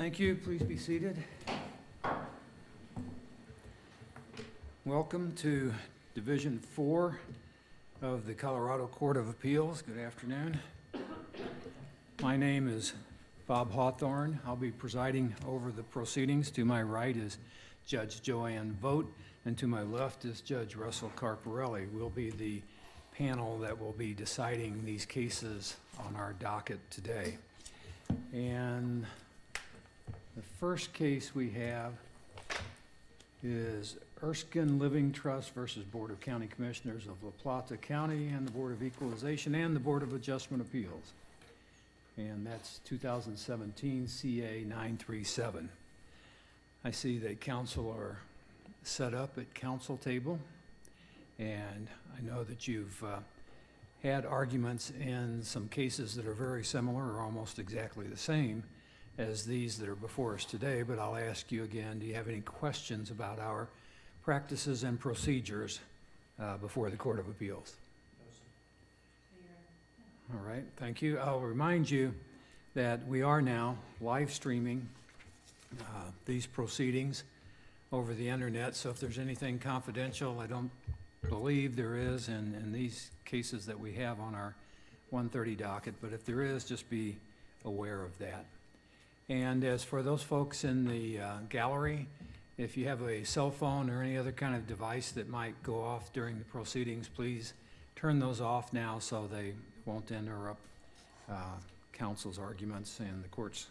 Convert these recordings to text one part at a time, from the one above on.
Thank you. Please be seated. Welcome to Division 4 of the Colorado Court of Appeals. Good afternoon. My name is Bob Hawthorne. I'll be presiding over the proceedings. To my right is Judge Joanne Vogt, and to my left is Judge Russell Carparelli. We'll be the panel that will be deciding these cases on our docket today. And the first case we have is Erskine Living Trust versus Board of County Commissioners of Plata County and the Board of Equalization and the Board of Adjustment Appeals. And that's 2017 CA 937. I see that council are set up at council table, and I know that you've had arguments in some cases that are very similar or almost exactly the same as these that are before us today, but I'll ask you again, do you have any questions about our practices and procedures before the Court of Appeals? No, sir. All right, thank you. I'll remind you that we are now live streaming these proceedings over the internet, so if there's anything confidential, I don't believe there is in these cases that we have on our 130 docket, but if there is, just be aware of that. And as for those folks in the gallery, if you have a cell phone or any other kind of device that might go off during the proceedings, please turn those off now so they won't interrupt counsel's arguments and the court's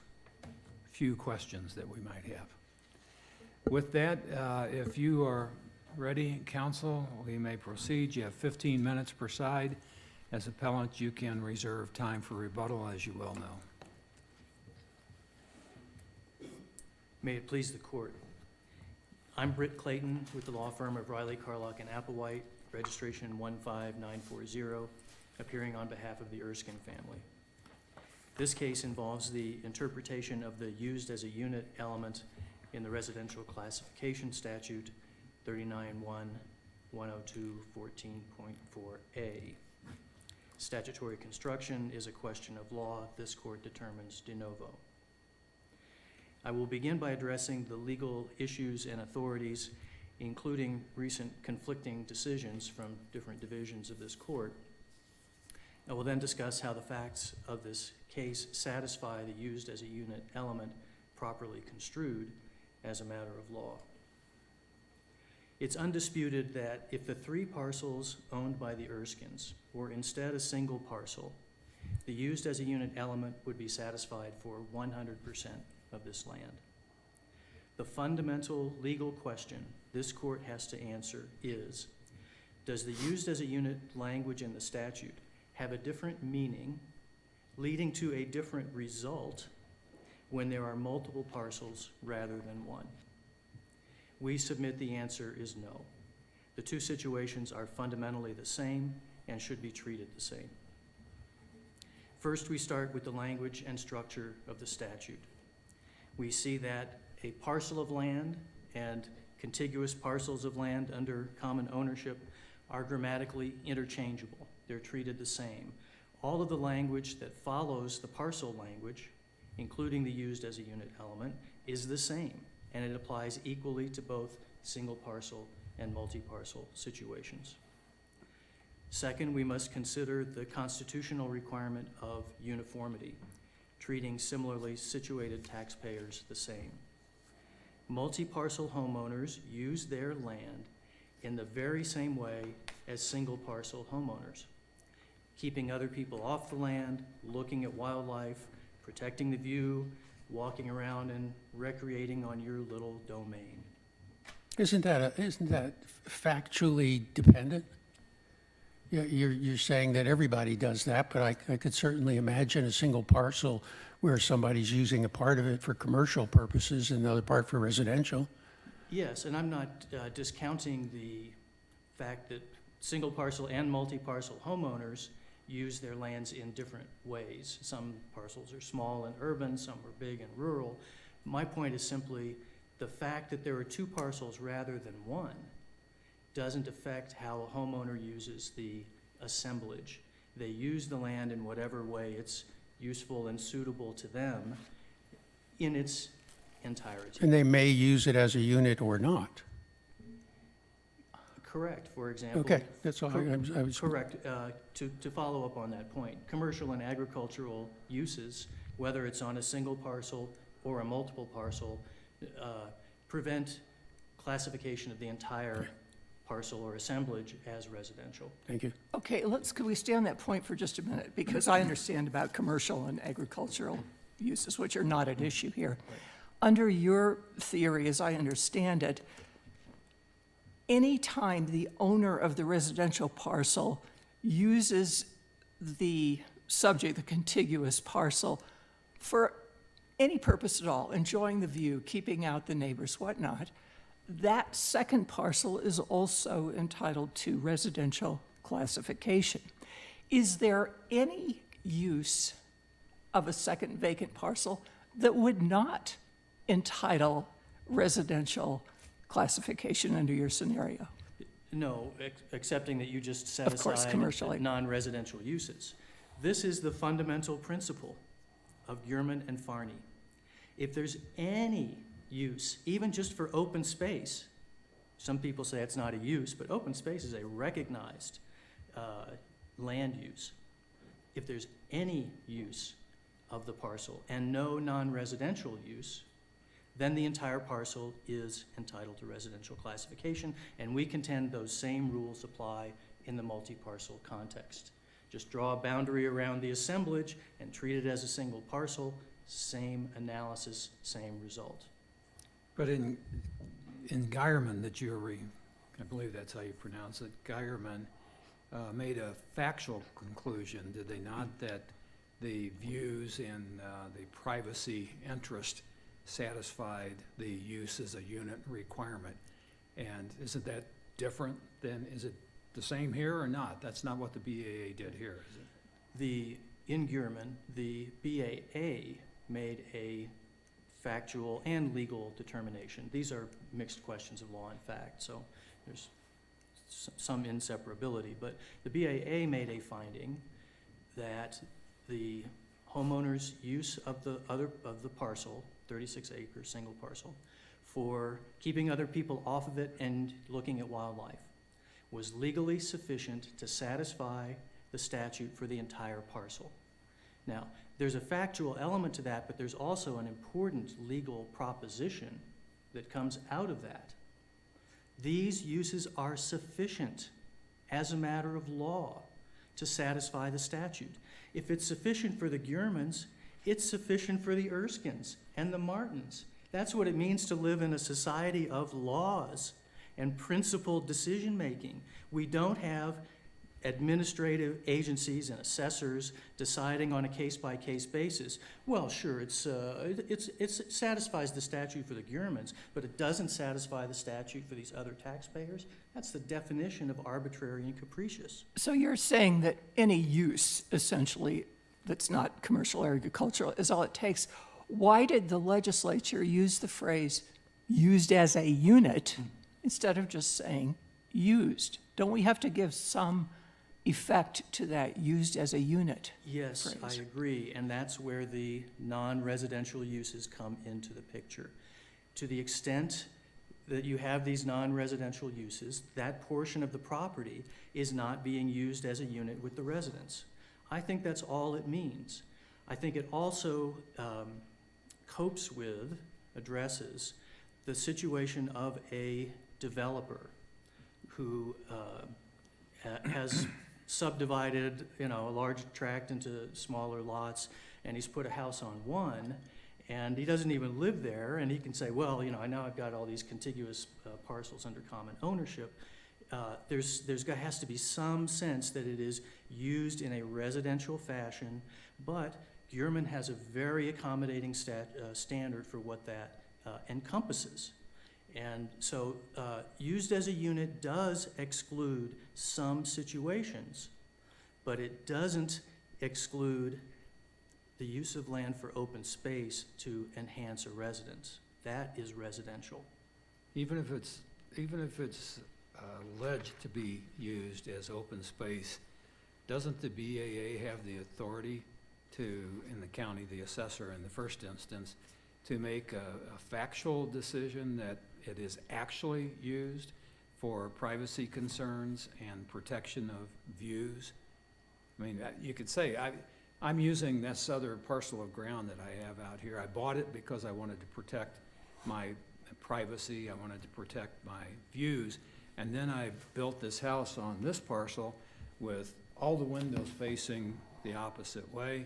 few questions that we might have. With that, if you are ready, counsel, we may proceed. You have 15 minutes per side. As appellant, you can reserve time for rebuttal, as you well know. May it please the court. I'm Britt Clayton with the law firm of Riley, Carlock, and Applewhite, registration 15940, appearing on behalf of the Erskine family. This case involves the interpretation of the used as a unit element in the residential classification statute 39.1.102.14.4a. Statutory construction is a question of law. This court determines de novo. I will begin by addressing the legal issues and authorities, including recent conflicting decisions from different divisions of this court. I will then discuss how the facts of this case satisfy the used as a unit element properly construed as a matter of law. It's undisputed that if the three parcels owned by the Erskines were instead a single parcel, the used as a unit element would be satisfied for 100% of this land. The fundamental legal question this court has to answer is, does the used as a unit language in the statute have a different meaning leading to a different result when there are multiple parcels rather than one? We submit the answer is no. The two situations are fundamentally the same and should be treated the same. First, we start with the language and structure of the statute. We see that a parcel of land and contiguous parcels of land under common ownership are grammatically interchangeable. They're treated the same. All of the language that follows the parcel language, including the used as a unit element, is the same, and it applies equally to both single parcel and multi-parcel situations. Second, we must consider the constitutional requirement of uniformity, treating similarly situated taxpayers the same. Multi-parcel homeowners use their land in the very same way as single parcel homeowners, keeping other people off the land, looking at wildlife, protecting the view, walking around and recreating on your little domain. Isn't that factually dependent? You're saying that everybody does that, but I could certainly imagine a single parcel where somebody's using a part of it for commercial purposes and another part for residential. Yes, and I'm not discounting the fact that single parcel and multi-parcel homeowners use their lands in different ways. Some parcels are small and urban, some are big and rural. My point is simply the fact that there are two parcels rather than one doesn't affect how a homeowner uses the assemblage. They use the land in whatever way it's useful and suitable to them in its entirety. And they may use it as a unit or not. Correct, for example. Okay, that's all. I was. Correct. To follow up on that point, commercial and agricultural uses, whether it's on a single parcel or a multiple parcel, prevent classification of the entire parcel or assemblage as residential. Thank you. Okay, could we stay on that point for just a minute? Because I understand about commercial and agricultural uses, which are not at issue here. Under your theory, as I understand it, any time the owner of the residential parcel uses the subject, the contiguous parcel, for any purpose at all, enjoying the view, keeping out the neighbors, whatnot, that second parcel is also entitled to residential classification. Is there any use of a second vacant parcel that would not entitle residential classification under your scenario? No, accepting that you just set Of course, aside commercially. non-residential uses. This is the fundamental principle of Gurman and Farney. If there's any use, even just for open space, some people say it's not a use, but open space is a recognized land use. If there's any use of the parcel and no non-residential use, then the entire parcel is entitled to residential classification, and we contend those same rules apply in the multi-parcel context. Just draw a boundary around the assemblage and treat it as a single parcel, same analysis, same result. But in Geierman, the jury, I believe that's how you pronounce it, Geierman made a factual conclusion, did they not, that the views and the privacy interest satisfied the use as a unit requirement. And isn't that different than, is it the same here or not? That's not what the BAA did here, is it? In Gurman, the BAA made a factual and legal determination. These are mixed questions of law and fact, so there's some inseparability. But the BAA made a finding that the homeowner's use of the parcel, 36 acre single parcel, for keeping other people off of it and looking at wildlife was legally sufficient to satisfy the statute for the entire parcel. Now, there's a factual element to that, but there's also an important legal proposition that comes out of that. These uses are sufficient as a matter of law to satisfy the statute. If it's sufficient for the Gurmans, it's sufficient for the Erskines and the Martins. That's what it means to live in a society of laws and principled decision-making. We don't have administrative agencies and assessors deciding on a case-by-case basis. Well, sure, it satisfies the statute for the Gurmans, but it doesn't satisfy the statute for these other taxpayers. That's the definition of arbitrary and capricious. So you're saying that any use, essentially, that's not commercial or agricultural is all it takes. Why did the legislature use the phrase used as a unit instead of just saying used? Don't we have to give some effect to that used as a unit? Yes, phrase? I agree, and that's where the non-residential uses come into the picture. To the extent that you have these non-residential uses, that portion of the property is not being used as a unit with the residents. I think that's all it means. I think it also copes with, addresses, the situation of a developer who has subdivided, a large tract into smaller lots, and he's put a house on one, and he doesn't even live there, and he can say, well, now I've got all these contiguous parcels under common ownership. There has to be some sense that it is used in a residential fashion, but Gurman has a very accommodating standard for what that encompasses. And so used as a unit does exclude some situations, but it doesn't exclude the use of land for open space to enhance a residence. That is residential. Even if it's alleged to be used as open space, doesn't the BAA have the authority to, in the county, the assessor in the first instance, to make a factual decision that it is actually used for privacy concerns and protection of views. I mean, you could say, I'm using this other parcel of ground that I have out here. I bought it because I wanted to protect my privacy, I wanted to protect my views, and then I built this house on this parcel with all the windows facing the opposite way.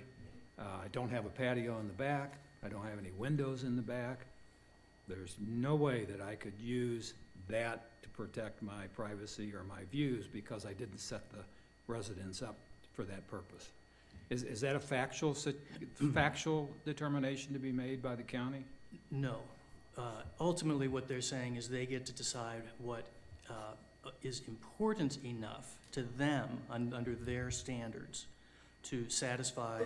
I don't have a patio in the back. I don't have any windows in the back. There's no way that I could use that to protect my privacy or my views because I didn't set the residence up for that purpose. Is that a factual determination to be made by the county? No. Ultimately, what they're saying is they get to decide what is important enough to them under their standards to satisfy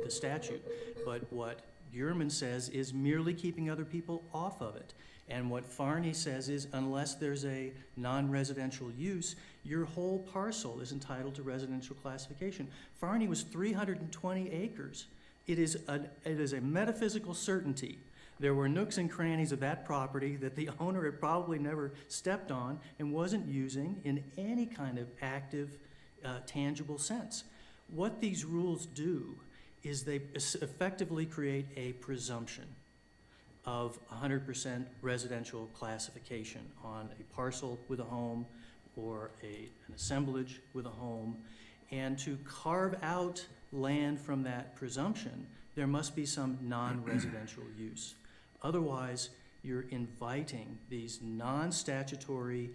the statute. But what Uriman says is merely keeping other people off of it. And what Farney says is unless there's a non-residential use, your whole parcel is entitled to residential classification. Farney was 320 acres. It is a metaphysical certainty. There were nooks and crannies of that property that the owner had probably never stepped on and wasn't using in any kind of active, tangible sense. What these rules do is they effectively create a presumption of 100% residential classification on a parcel with a home or an assemblage with a home. And to carve out land from that presumption, there must be some non-residential use. Otherwise, you're inviting these non-statutory,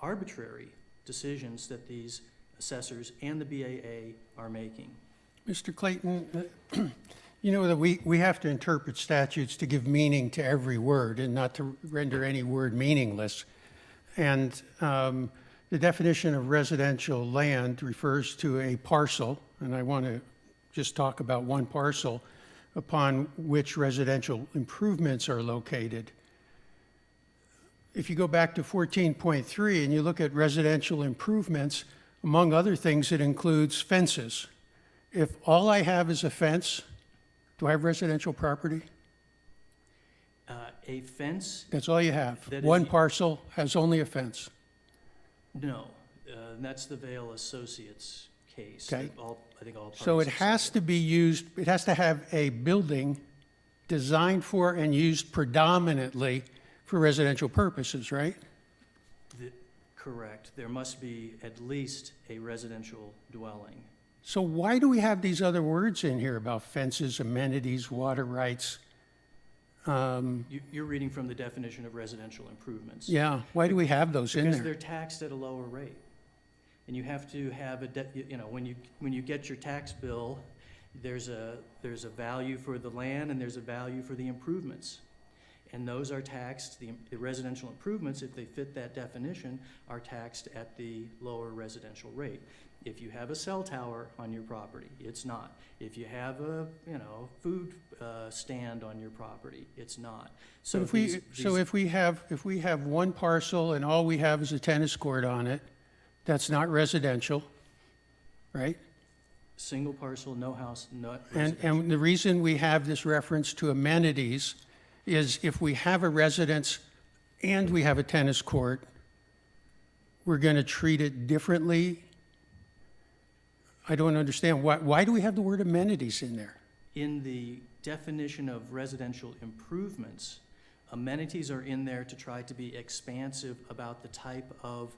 arbitrary decisions that these assessors and the BAA are making. Mr. Clayton, you know that we have to interpret statutes to give meaning to every word and not to render any word meaningless. And the definition of residential land refers to a parcel, and I want to just talk about one parcel upon which residential improvements are located. If you go back to 14.3 and you look at residential improvements, among other things, it includes fences. If all I have is a fence, do I have residential property? A fence? That's all you have. That is- One parcel has only a fence. No. And that's the Vail Associates case. Okay. I think all parties. So it have has said to be used, it has to have a building designed for and used predominantly for residential purposes, right? Correct. There must be at least a residential dwelling. So why do we have these other words in here about fences, amenities, water rights? You're reading from the definition of residential improvements. Yeah, why do we have those in Because there? they're taxed at a lower rate. And you have to have when you get your tax bill, there's a value for the land and there's a value for the improvements. And those are taxed, the residential improvements, if they fit that definition, are taxed at the lower residential rate. If you have a cell tower on your property, it's not. If you have a, food stand on your property, it's not. So if we have one parcel and all we have is a tennis court on it, that's not residential, right? Single parcel, no house, not residential. And the reason we have this reference to amenities is if we have a residence and we have a tennis court, we're going to treat it differently. I don't understand. Why do we have the word amenities in there? In the definition of residential improvements, amenities are in there to try to be expansive about the type of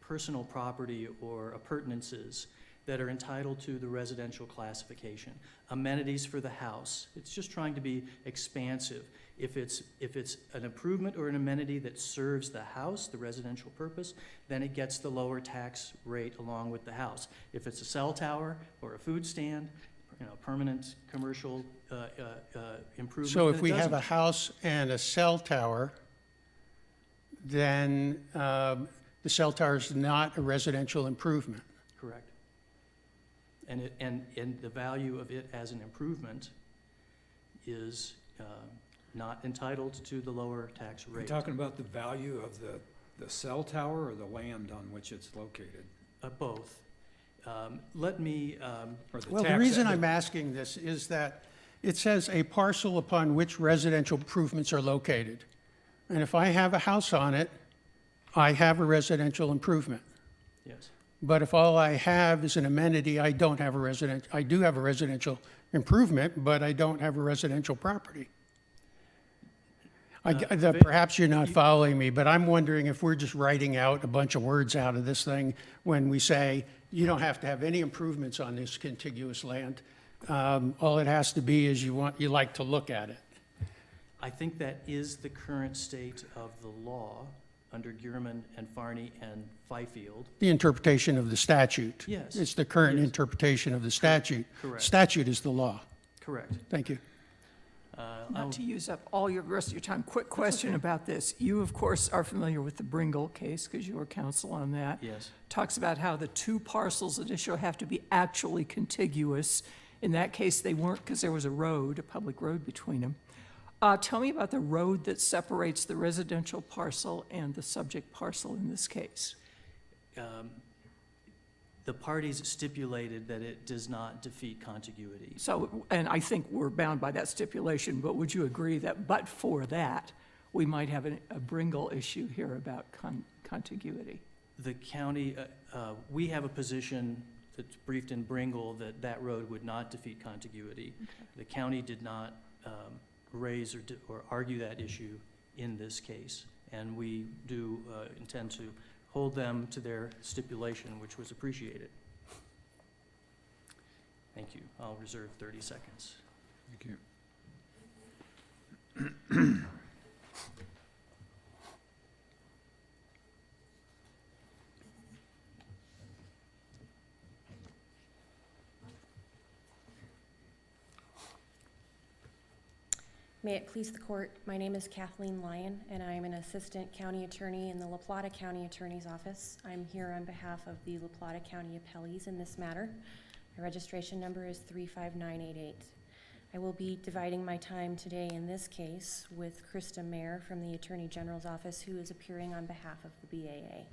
personal property or appurtenances that are entitled to the residential classification. Amenities for the house. It's just trying to be expansive. If it's an improvement or an amenity that serves the house, the residential purpose, then it gets the lower tax rate along with the house. If it's a cell tower or a food stand, permanent commercial improvement, So then if it we have a doesn't. house and a cell tower, then the cell tower is not a residential improvement. Correct. And the value of it as an improvement is not entitled to the lower tax Are you rate. talking about the value of the cell tower or the land on which it's located? Both. Let me, Or the Well, the tax- reason I'm asking this is that it says a parcel upon which residential improvements are located. And if I have a house on it, I have a residential improvement. Yes. But if all I have is an amenity, I do have a residential improvement, but I don't have a residential property. Perhaps you're not following me, but I'm wondering if we're just writing out a bunch of words out of this thing when we say, you don't have to have any improvements on this contiguous land. All it has to be is you like to look at it. I think that is the current state of the law under Gierman and Farney and Fifield. The interpretation of the statute. Yes. It's the current Yes. interpretation of the statute. Correct. Statute is the law. Correct. Thank you. Not to use up all your rest of your time, quick question about this. You, of course, are familiar with the Bringle case because you were counsel on that. Yes. Talks about how the two parcels at issue have to be actually contiguous. In that case, they weren't because there was a road, a public road between them. Tell me about the road that separates the residential parcel and the subject parcel in this case. The parties stipulated that it does not defeat contiguity. So, and I think we're bound by that stipulation, but would you agree that but for that, we might have a Bringle issue here about contiguity? The county, we have a position that's briefed in Bringle that that road would not defeat contiguity. Okay. The county did not raise or argue that issue in this case, and we do intend to hold them to their stipulation, which was appreciated. Thank you. I'll reserve 30 seconds. Thank you. May it please the court, my name is Kathleen Lyon, and I am an assistant county attorney in the La Plata County Attorney's Office. I'm here on behalf of the La Plata County appellees in this matter. My registration number is 35988. I will be dividing my time today in this case with Krista Mayer from the Attorney General's Office, who is appearing on behalf of the BAA.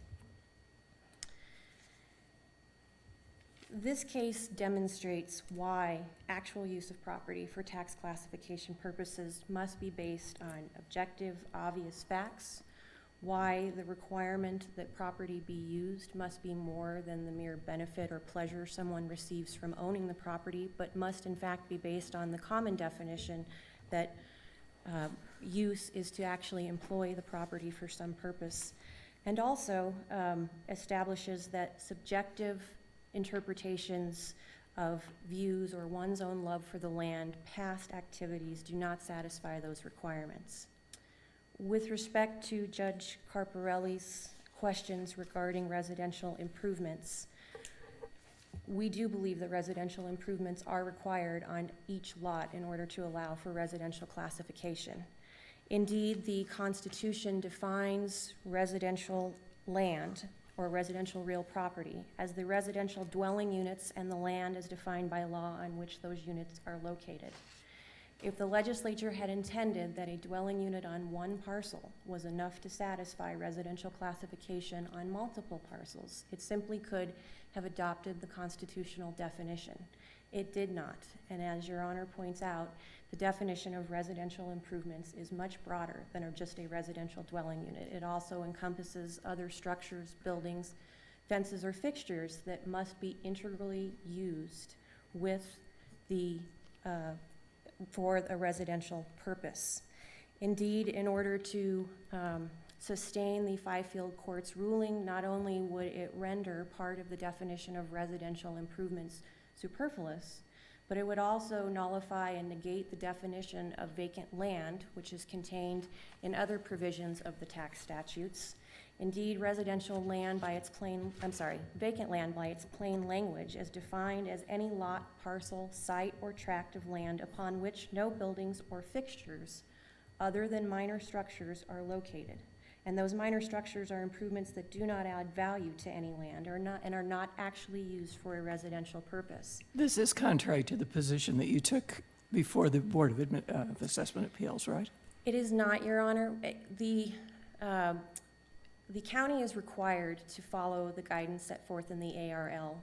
This case demonstrates why actual use of property for tax classification purposes must be based on objective, obvious facts, why the requirement that property be used must be more than the mere benefit or pleasure someone receives from owning the property, but must in fact be based on the common definition that use is to actually employ the property for some purpose, and also establishes that subjective interpretations of views or one's own love for the land, past activities do not satisfy those requirements. With respect to Judge Carparelli's questions regarding residential improvements, we do believe that residential improvements are required on each lot in order to allow for residential classification. Indeed, the Constitution defines residential land or residential real property as the residential dwelling units and the land as defined by law on which those units are located. If the legislature had intended that a dwelling unit on one parcel was enough to satisfy residential classification on multiple parcels, it simply could have adopted the constitutional definition. It did not, and as Your Honor points out, the definition of residential improvements is much broader than just a residential dwelling unit. It also encompasses other structures, buildings, fences, or fixtures that must be integrally used with the for a residential purpose. Indeed, in order to sustain the Fifield Court's ruling, not only would it render part of the definition of residential improvements superfluous, but it would also nullify and negate the definition of vacant land, which is contained in other provisions of the tax statutes. Indeed, vacant land by its plain language is defined as any lot, parcel, site, or tract of land upon which no buildings or fixtures other than minor structures are located. And those minor structures are improvements that do not add value to any land and are not actually used for a residential purpose. This is contrary to the position that you took before the Board of Assessment Appeals, right? It is not, Your Honor. the county is required to follow the guidance set forth in the ARL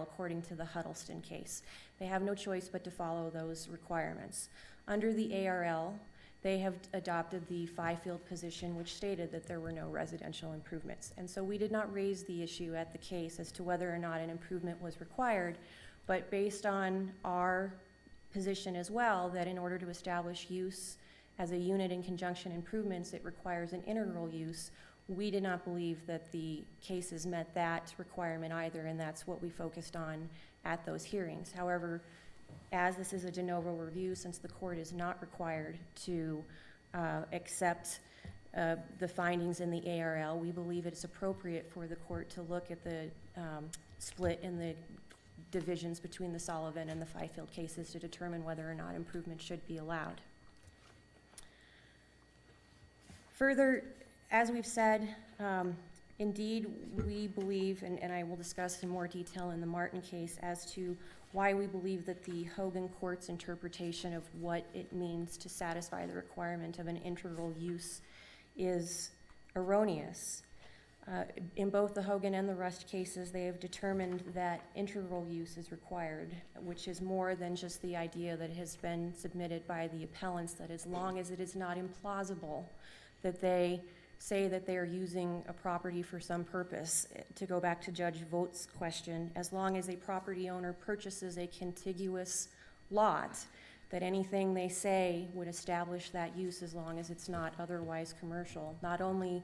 according to the Huddleston case. They have no choice but to follow those requirements. Under the ARL, they have adopted the five-field position, which stated that there were no residential improvements. And so we did not raise the issue at the case as to whether or not an improvement was required, but based on our position as well, that in order to establish use as a unit in conjunction improvements, it requires an integral use. We did not believe that the cases met that requirement either, and that's what we focused on at those hearings. However, as this is a de novo review, since the court is not required to accept the findings in the ARL, we believe it's appropriate for the court to look at the split in the divisions between the Sullivan and the five-field cases to determine whether or not improvement should be allowed. Further, as we've said, indeed, we believe, and I will discuss in more detail in the Martin case, as to why we believe that the Hogan Court's interpretation of what it means to satisfy the requirement of an integral use is erroneous. In both the Hogan and the Rust cases, they have determined that integral use is required, which is more than just the idea that has been submitted by the appellants, that as long as it is not implausible that they say that they are using a property for some purpose. To go back to Judge Vogt's question, as long as a property owner purchases a contiguous lot, that anything they say would establish that use as long as it's not otherwise commercial, not only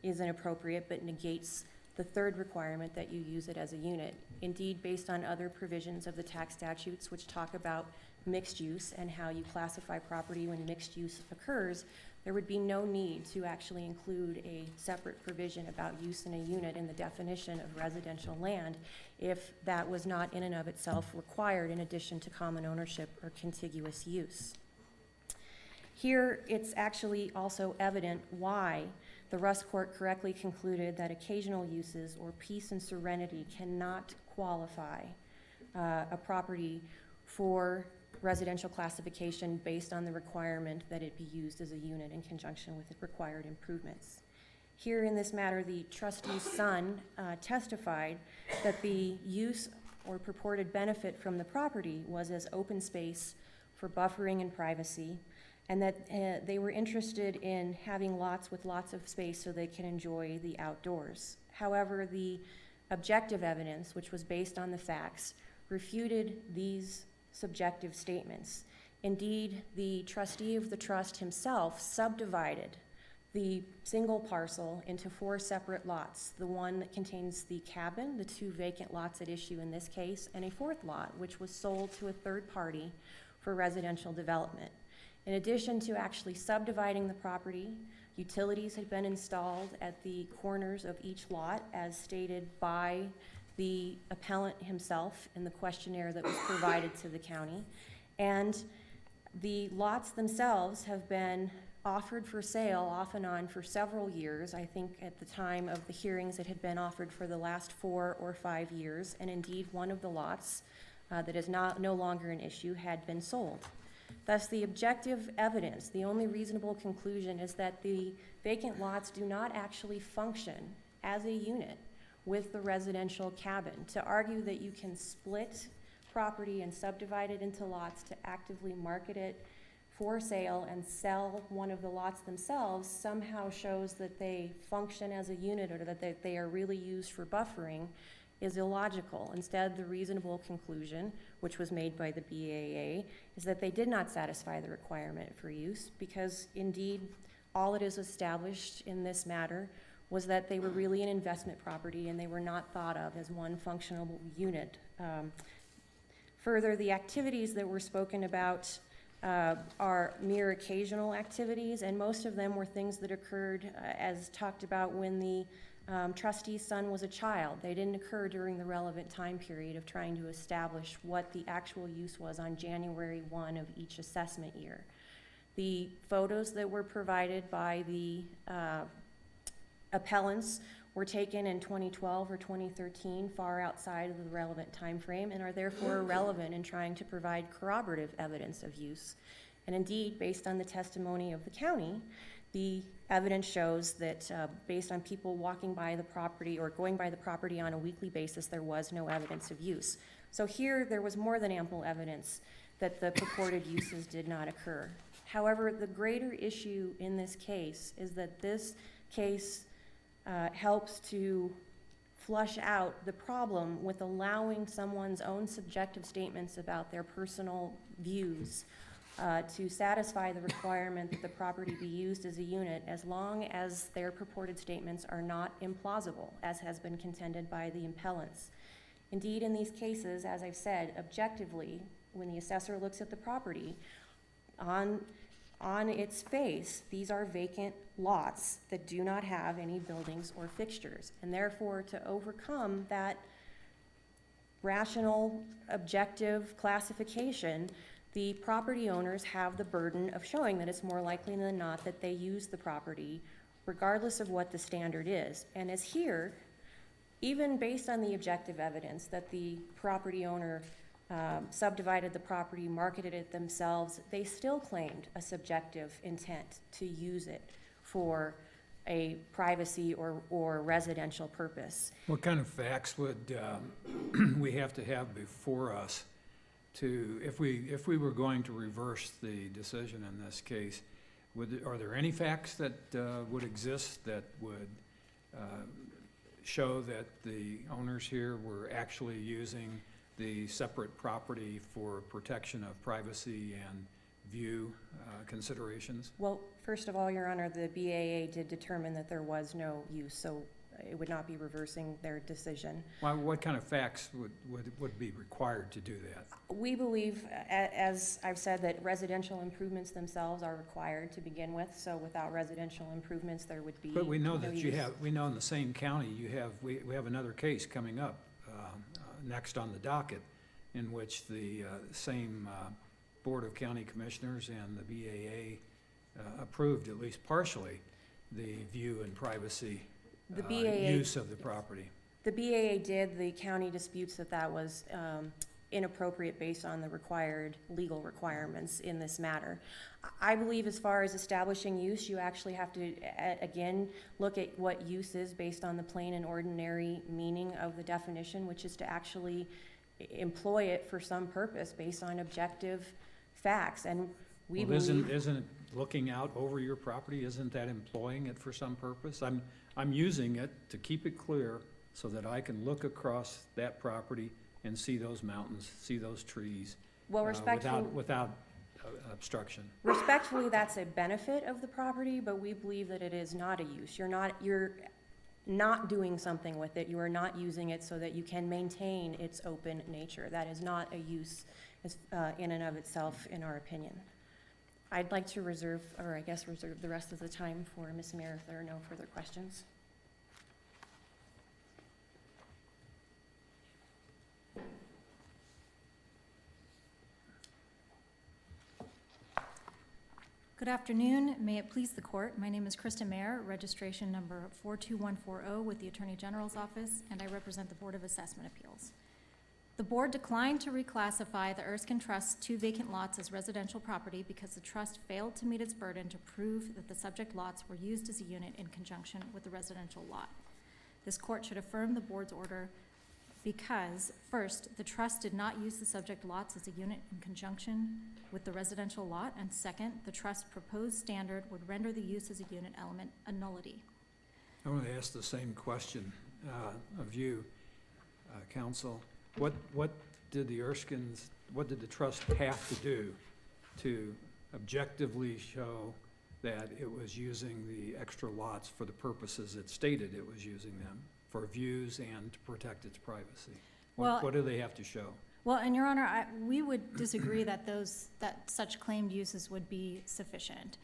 is inappropriate, but negates the third requirement that you use it as a unit. Indeed, based on other provisions of the tax statutes which talk about mixed use and how you classify property when mixed use occurs, there would be no need to actually include a separate provision about use in a unit in the definition of residential land if that was not in and of itself required in addition to common ownership or contiguous use. Here, it's actually also evident why the Rust Court correctly concluded that occasional uses or peace and serenity cannot qualify a property for residential classification based on the requirement that it be used as a unit in conjunction with the required improvements. Here in this matter, the trustee's son testified that the use or purported benefit from the property was as open space for buffering and privacy, and that they were interested in having lots with lots of space so they can enjoy the outdoors. However, the objective evidence, which was based on the facts, refuted these subjective statements. Indeed, the trustee of the trust himself subdivided the single parcel into 4 separate lots, the one that contains the cabin, the 2 vacant lots at issue in this case, and a 4th lot, which was sold to a third party for residential development. In addition to actually subdividing the property, utilities had been installed at the corners of each lot as stated by the appellant himself in the questionnaire that was provided to the county. And the lots themselves have been offered for sale off and on for several years. I think at the time of the hearings it had been offered for the last 4 or 5 years, and indeed one of the lots that is no longer an issue had been sold. Thus, the objective evidence, the only reasonable conclusion is that the vacant lots do not actually function as a unit with the residential cabin. To argue that you can split property and subdivide it into lots to actively market it for sale and sell one of the lots themselves somehow shows that they function as a unit or that they are really used for buffering is illogical. Instead, the reasonable conclusion, which was made by the BAA, is that they did not satisfy the requirement for use because indeed all it is established in this matter was that they were really an investment property and they were not thought of as one functional unit. Further, the activities that were spoken about are mere occasional activities, and most of them were things that occurred as talked about when the trustee's son was a child. They didn't occur during the relevant time period of trying to establish what the actual use was on January 1 of each assessment year. The photos that were provided by the appellants were taken in 2012 or 2013, far outside of the relevant time frame, and are therefore irrelevant in trying to provide corroborative evidence of use. And indeed, based on the testimony of the county, The evidence shows that based on people walking by the property or going by the property on a weekly basis, there was no evidence of use. So here, there was more than ample evidence that the purported uses did not occur. However, the greater issue in this case is that this case helps to flush out the problem with allowing someone's own subjective statements about their personal views to satisfy the requirement that the property be used as a unit as long as their purported statements are not implausible, as has been contended by the appellants. Indeed, in these cases, as I've said, objectively, when the assessor looks at the property, on its face, these are vacant lots that do not have any buildings or fixtures. And therefore, to overcome that rational, objective classification, the property owners have the burden of showing that it's more likely than not that they use the property, regardless of what the standard is. And as here, even based on the objective evidence that the property owner subdivided the property, marketed it themselves, they still claimed a subjective intent to use it for a privacy or residential purpose. What kind of facts would we have to have before us to, if we were going to reverse the decision in this case, are there any facts that would exist that would show that the owners here were actually using the separate property for protection of privacy and view considerations? Well, first of all, Your Honor, the BAA did determine that there was no use, so it would not be reversing their decision. Well, what kind of facts would be required to do that? We believe, as I've said, that residential improvements themselves are required to begin with, so without residential improvements, there would be But we know no that you use. have, we know in the same county, we have another case coming up next on the docket in which the same Board of County Commissioners and the BAA approved, at least partially, the view and privacy The BAA use of the property. The BAA did, the county disputes that that was inappropriate based on the required legal requirements in this matter. I believe as far as establishing use, you actually have to, again, look at what use is based on the plain and ordinary meaning of the definition, which is to actually employ it for some purpose based on objective facts. And we Well, believe... isn't it looking out over your property, isn't that employing it for some purpose? I'm using it to keep it clear so that I can look across that property and see those mountains, see those trees. Well, respectfully... Without obstruction. Respectfully, that's a benefit of the property, but we believe that it is not a use. You're not doing something with it. You are not using it so that you can maintain its open nature. That is not a use in and of itself, in our opinion. I'd like to reserve the rest of the time for Ms. Mayer if there are no further questions. Good afternoon. May it please the court. My name is Krista Mayer, registration number 42140 with the Attorney General's Office, and I represent the Board of Assessment Appeals. The board declined to reclassify the Erskine Trust's 2 vacant lots as residential property because the trust failed to meet its burden to prove that the subject lots were used as a unit in conjunction with the residential lot. This court should affirm the board's order because, first, the trust did not use the subject lots as a unit in conjunction with the residential lot, and second, the trust's proposed standard would render the use as a unit element a nullity. I want to ask the same question of you, counsel. What did the Erskines, what did the trust have to do to objectively show that it was using the extra lots for the purposes it stated it was using them, for views and to protect its privacy? Well- What do they have to show? Well, and Your Honor, we would disagree that such claimed uses would be sufficient,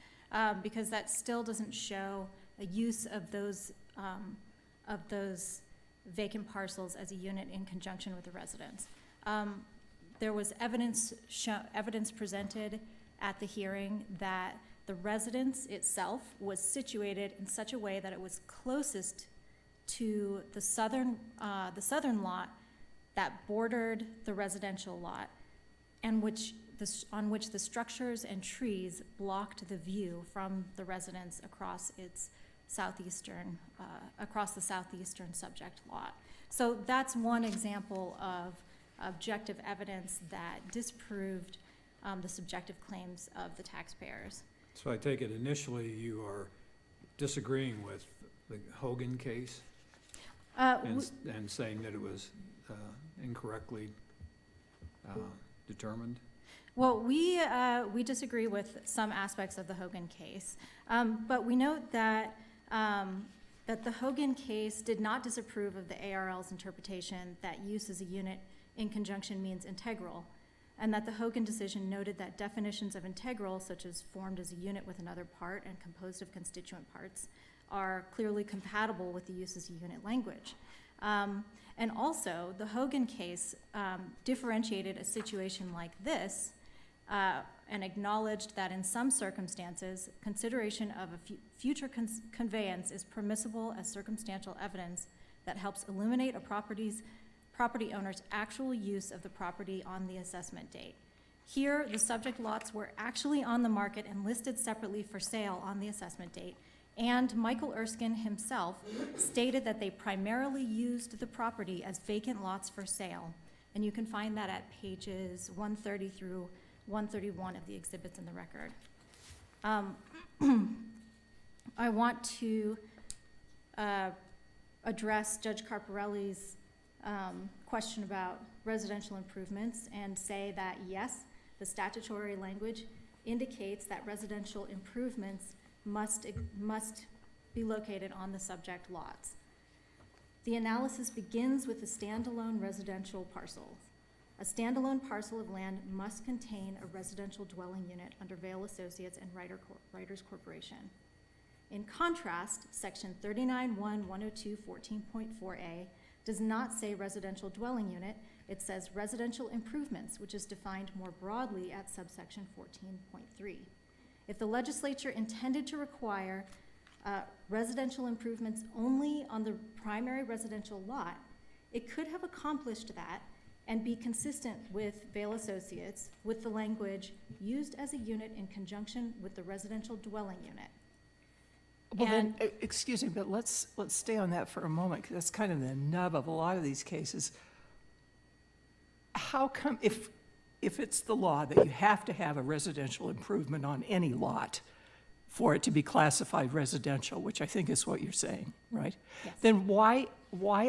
because that still doesn't show a use of those vacant parcels as a unit in conjunction with the residence. There was evidence presented at the hearing that the residence itself was situated in such a way that it was closest to the southern lot that bordered the residential lot, and on which the structures and trees blocked the view from the residence across its southeastern, across the southeastern subject lot. So that's one example of objective evidence that disproved the subjective claims of the taxpayers. So I take it initially you are disagreeing with the Hogan case and saying that it was incorrectly determined? Well, we disagree with some aspects of the Hogan case, but we note that that the Hogan case did not disapprove of the ARL's interpretation that use as a unit in conjunction means integral, and that the Hogan decision noted that definitions of integral, such as formed as a unit with another part and composed of constituent parts, are clearly compatible with the use as a unit language. And also, the Hogan case differentiated a situation like this and acknowledged that in some circumstances, consideration of a future conveyance is permissible as circumstantial evidence that helps illuminate a property owner's actual use of the property on the assessment date. Here, the subject lots were actually on the market and listed separately for sale on the assessment date, and Michael Erskine himself stated that they primarily used the property as vacant lots for sale, and you can find that at pages 130 through 131 of the exhibits in the record. I want to address Judge Carparelli's question about residential improvements and say that yes, the statutory language indicates that residential improvements must be located on the subject lots. The analysis begins with the standalone residential parcels. A standalone parcel of land must contain a residential dwelling unit under Vail Associates and Writers Corporation. In contrast, section 39.1.102.14.4a does not say residential dwelling unit, it says residential improvements, which is defined more broadly at subsection 14.3. If the legislature intended to require residential improvements only on the primary residential lot, it could have accomplished that and be consistent with Vail Associates with the language used as a unit in conjunction with the residential dwelling unit. Well, then, excuse me, but let's stay on that for a moment, because that's kind of the nub of a lot of these cases. How come, if it's the law that you have to have a residential improvement on any lot for it to be classified residential, which I think is what you're saying, right? Yes. Then why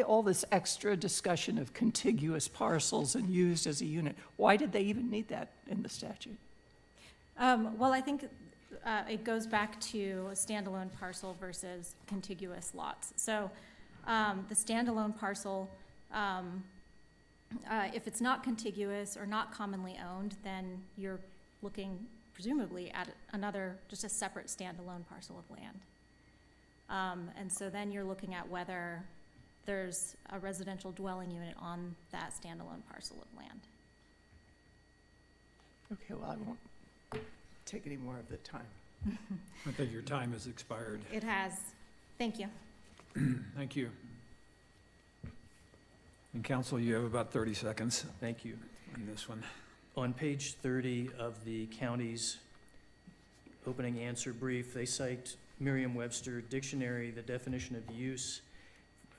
all this extra discussion of contiguous parcels and used as a unit? Why did they even need that in the statute? Well, I think it goes back to a standalone parcel versus contiguous lots. So the standalone parcel, if it's not contiguous or not commonly owned, then you're looking presumably at another, just a separate standalone parcel of land. And so then you're looking at whether there's a residential dwelling unit on that standalone parcel of land. Okay, well, I won't take any more of the time. I think your time has expired. It has. Thank you. Thank you. And counsel, you have about 30 seconds Thank you. on this one. On page 30 of the county's opening answer brief, they cite Merriam-Webster dictionary. The definition of use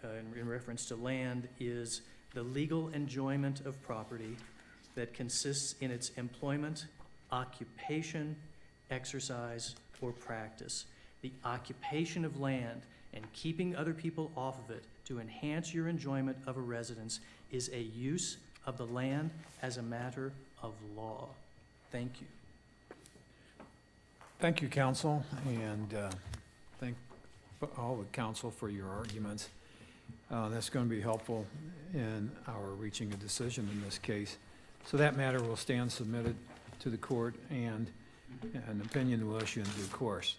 in reference to land is the legal enjoyment of property that consists in its employment, occupation, exercise, or practice. The occupation of land and keeping other people off of it to enhance your enjoyment of a residence is a use of the land as a matter of law. Thank you. Thank you, counsel, and thank all the counsel for your arguments. That's going to be helpful in our reaching a decision in this case. So that matter will stand submitted to the court, and an opinion will issue in due course.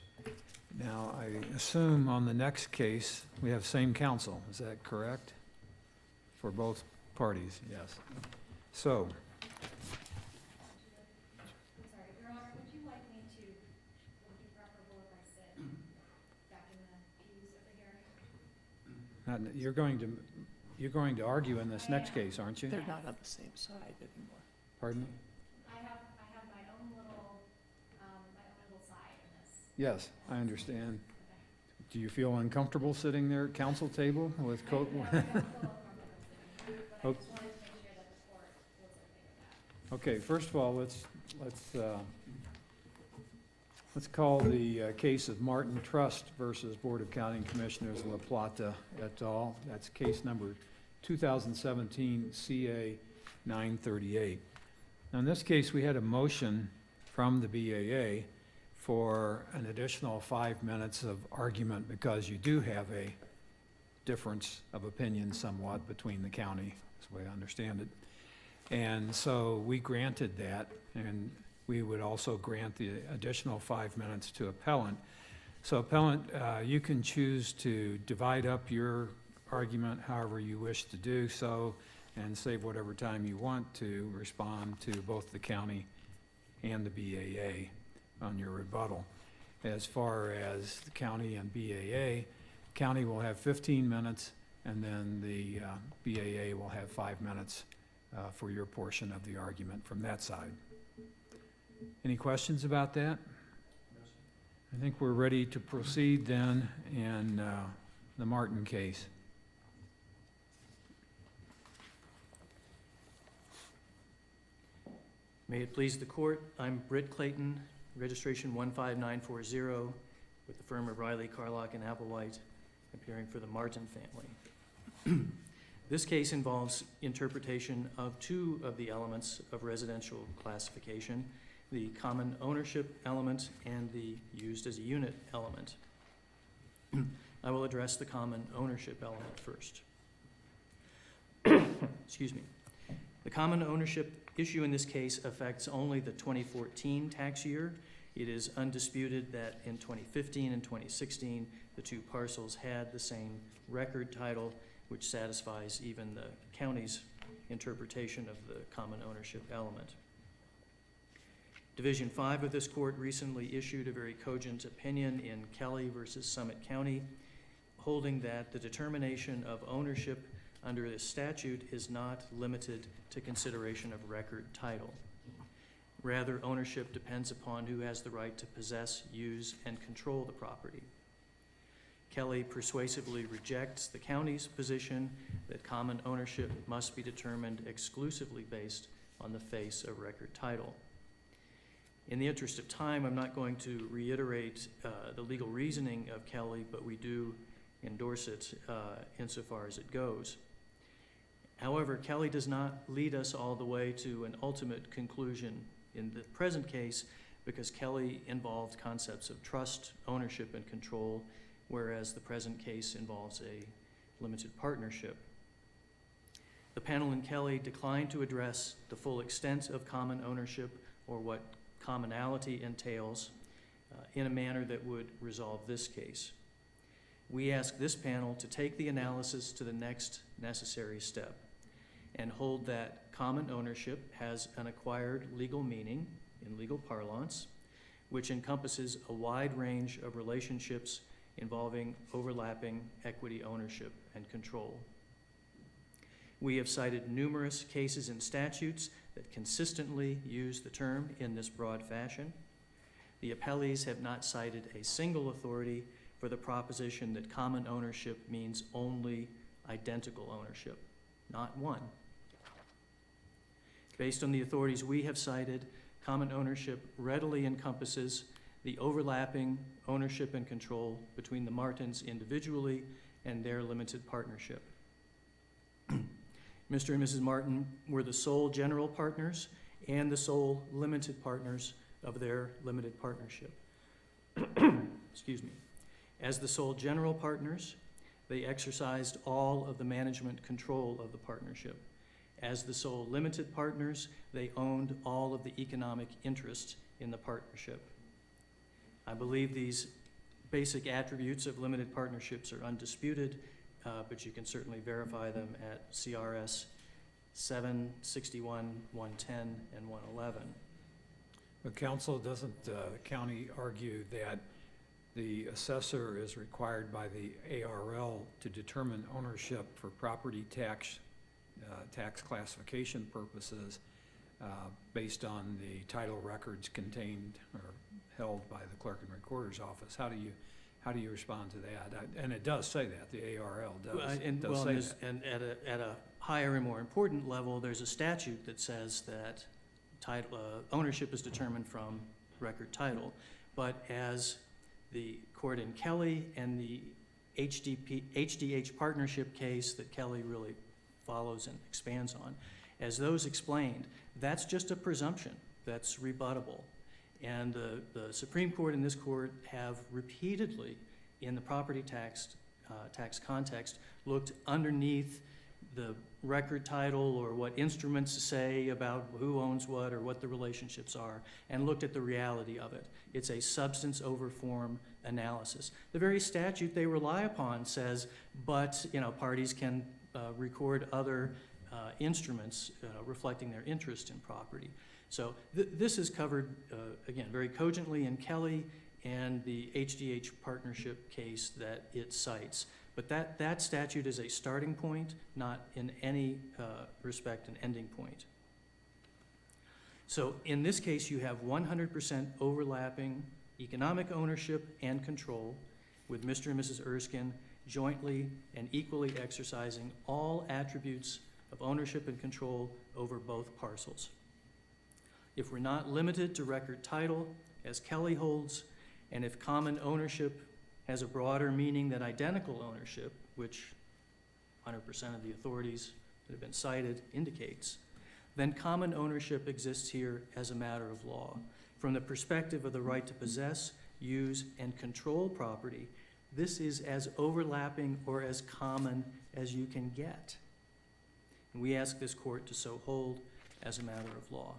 Now, I assume on the next case, we have same counsel. Is that correct? For both parties, yes. So, Sorry, Your Honor, would you like me to, would it be preferable if I sit back in the pews over here? you're going to argue in this next case, aren't you? They're not on the same side anymore. Pardon me? I Yes, I understand. Do you feel uncomfortable sitting there at council table with Okay, first of all, let's call the case of Martin Trust versus Board of County Commissioners La Plata et al. That's case number 2017-CA938. Now, in this case, we had a motion from the BAA for an additional 5 minutes of argument because you do have a difference of opinion somewhat between the county, is the way I understand it. And so we granted that, and we would also grant the additional 5 minutes to appellant. So appellant, you can choose to divide up your argument however you wish to do so and save whatever time you want to respond to both the county and the BAA on your rebuttal. As far as the county and BAA, county will have 15 minutes, and then the BAA will have 5 minutes for your portion of the argument from that side. Any questions about that? I think we're ready to proceed then in the Martin case. May it please the court, I'm Britt Clayton, registration 15940, with the firm of Riley, Carlock, and Applewhite, appearing for the Martin family. This case involves interpretation of two of the elements of residential classification, the common ownership element and the used as a unit element. I will address the common ownership element first. Excuse me. The common ownership issue in this case affects only the 2014 tax year. It is undisputed that in 2015 and 2016, the two parcels had the same record title, which satisfies even the county's interpretation of the common ownership element. Division 5 of this court recently issued a very cogent opinion in Kelly versus Summit County, holding that the determination of ownership under this statute is not limited to consideration of record title. Rather, ownership depends upon who has the right to possess, use, and control the property. Kelly persuasively rejects the county's position that common ownership must be determined exclusively based on the face of record title. In the interest of time, I'm not going to reiterate the legal reasoning of Kelly, but we do endorse it insofar as it goes. However, Kelly does not lead us all the way to an ultimate conclusion in the present case because Kelly involved concepts of trust, ownership, and control, whereas the present case involves a limited partnership. The panel in Kelly declined to address the full extent of common ownership or what commonality entails in a manner that would resolve this case. We ask this panel to take the analysis to the next necessary step and hold that common ownership has an acquired legal meaning in legal parlance, which encompasses a wide range of relationships involving overlapping equity ownership and control. We have cited numerous cases and statutes that consistently use the term in this broad fashion. The appellees have not cited a single authority for the proposition that common ownership means only identical ownership, not one. Based on the authorities we have cited, common ownership readily encompasses the overlapping ownership and control between the Martins individually and their limited partnership. Mr. and Mrs. Martin were the sole general partners and the sole limited partners of their limited partnership. Excuse me. As the sole general partners, they exercised all of the management control of the partnership. As the sole limited partners, they owned all of the economic interest in the partnership. I believe these basic attributes of limited partnerships are undisputed, but you can certainly verify them at CRS 761, 110, and 111. But counsel, doesn't the county argue that the assessor is required by the ARL to determine ownership for property tax classification purposes based on the title records contained or held by the clerk and recorder's office. How do you respond to that? And it does say that, the ARL Well, does and say that. and at a higher and more important level, there's a statute that says that ownership is determined from record title. But as the court in Kelly and the HDH partnership case that Kelly really follows and expands on, as those explained, that's just a presumption that's rebuttable. And the Supreme Court and this court have repeatedly, in the property tax context, looked underneath the record title or what instruments say about who owns what or what the relationships are, and looked at the reality of it. It's a substance over form analysis. The very statute they rely upon says, but parties can record other instruments reflecting their interest in property. So this is covered, again, very cogently in Kelly and the HDH partnership case that it cites. But that statute is a starting point, not in any respect an ending point. So in this case, you have 100% overlapping economic ownership and control, with Mr. and Mrs. Erskine jointly and equally exercising all attributes of ownership and control over both parcels. If we're not limited to record title, as Kelly holds, and if common ownership has a broader meaning than identical ownership, which 100% of the authorities that have been cited indicates, then common ownership exists here as a matter of law. From the perspective of the right to possess, use, and control property, this is as overlapping or as common as you can get. And we ask this court to so hold as a matter of law.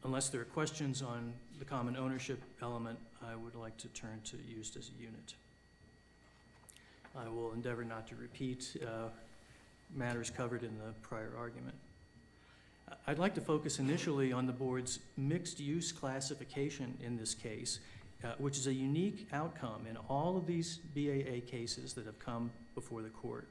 Unless there are questions on the common ownership element, I would like to turn to used as a unit. I will endeavor not to repeat matters covered in the prior argument. I'd like to focus initially on the board's mixed-use classification in this case, which is a unique outcome in all of these BAA cases that have come before the court.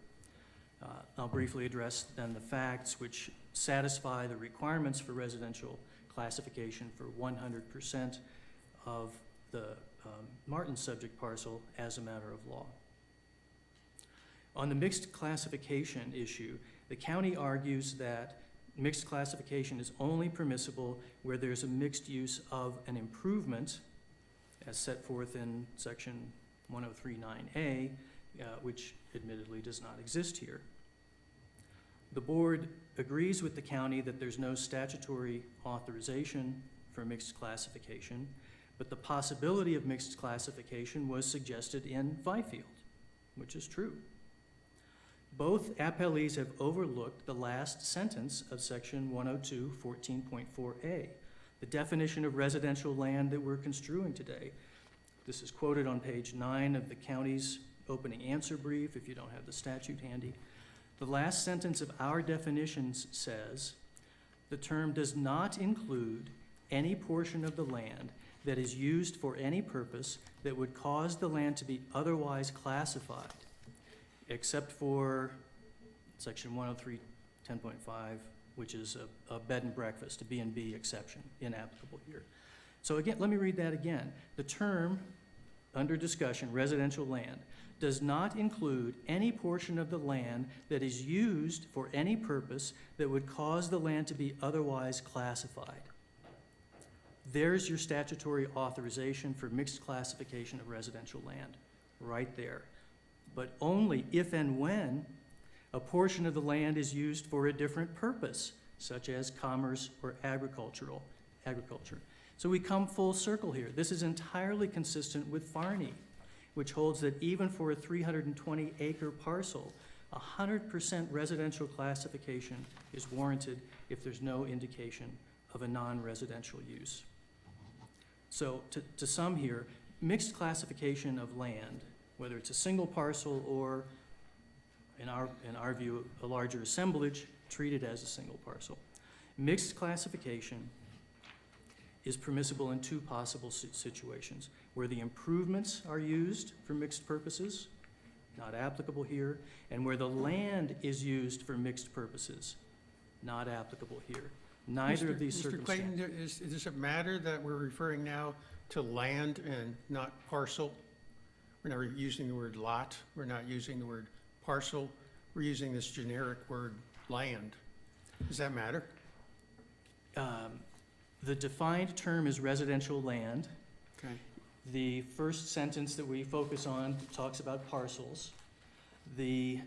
I'll briefly address then the facts which satisfy the requirements for residential classification for 100% of the Martin subject parcel as a matter of law. On the mixed classification issue, the county argues that mixed classification is only permissible where there's a mixed use of an improvement, as set forth in section 1039A, which admittedly does not exist here. The board agrees with the county that there's no statutory authorization for mixed classification, but the possibility of mixed classification was suggested in Fifield, which is true. Both appellees have overlooked the last sentence of section 102.14.4a, the definition of residential land that we're construing today. This is quoted on page 9 of the county's opening answer brief, if you don't have the statute handy. The last sentence of our definitions says, the term does not include any portion of the land that is used for any purpose that would cause the land to be otherwise classified, except for section 103.10.5, which is a bed and breakfast, a B&B exception, inapplicable here. So again, let me read that again. The term under discussion, residential land, does not include any portion of the land that is used for any purpose that would cause the land to be otherwise classified. There's your statutory authorization for mixed classification of residential land, right there. But only if and when a portion of the land is used for a different purpose, such as commerce or agriculture. So we come full circle here. This is entirely consistent with Farney, which holds that even for a 320-acre parcel, 100% residential classification is warranted if there's no indication of a non-residential use. So to sum here, mixed classification of land, whether it's a single parcel or, in our view, a larger assemblage treated as a single parcel. Mixed classification is permissible in two possible situations, where the improvements are used for mixed purposes, not applicable here, and where the land is used for mixed purposes, not applicable here. Neither of these Mr. circumstances. Clayton, does it matter that we're referring now to land and not parcel? We're not using the word lot, we're not using the word parcel, we're using this generic word land. Does that matter? The defined term is residential land. Okay. The first sentence that we focus on talks about parcels. The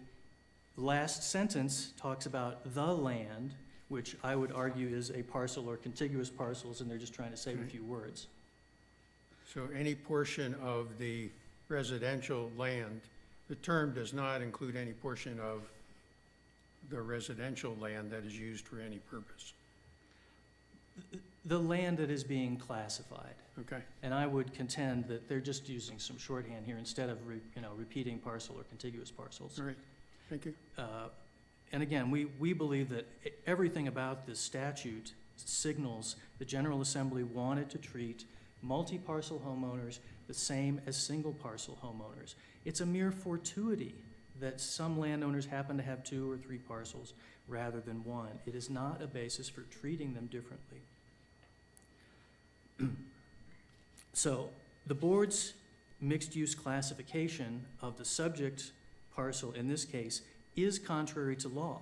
last sentence talks about the land, which I would argue is a parcel or contiguous parcels, and they're just trying to save a Okay. few words. So any portion of the residential land, the term does not include any portion of the residential land that is used for any purpose. The land that is being classified. Okay. And I would contend that they're just using some shorthand here instead of repeating parcel or contiguous parcels. All right. Thank you. And again, we believe that everything about this statute signals the General Assembly wanted to treat multi-parcel homeowners the same as single-parcel homeowners. It's a mere fortuity that some landowners happen to have 2 or 3 parcels rather than 1. It is not a basis for treating them differently. So the board's mixed-use classification of the subject parcel in this case is contrary to law,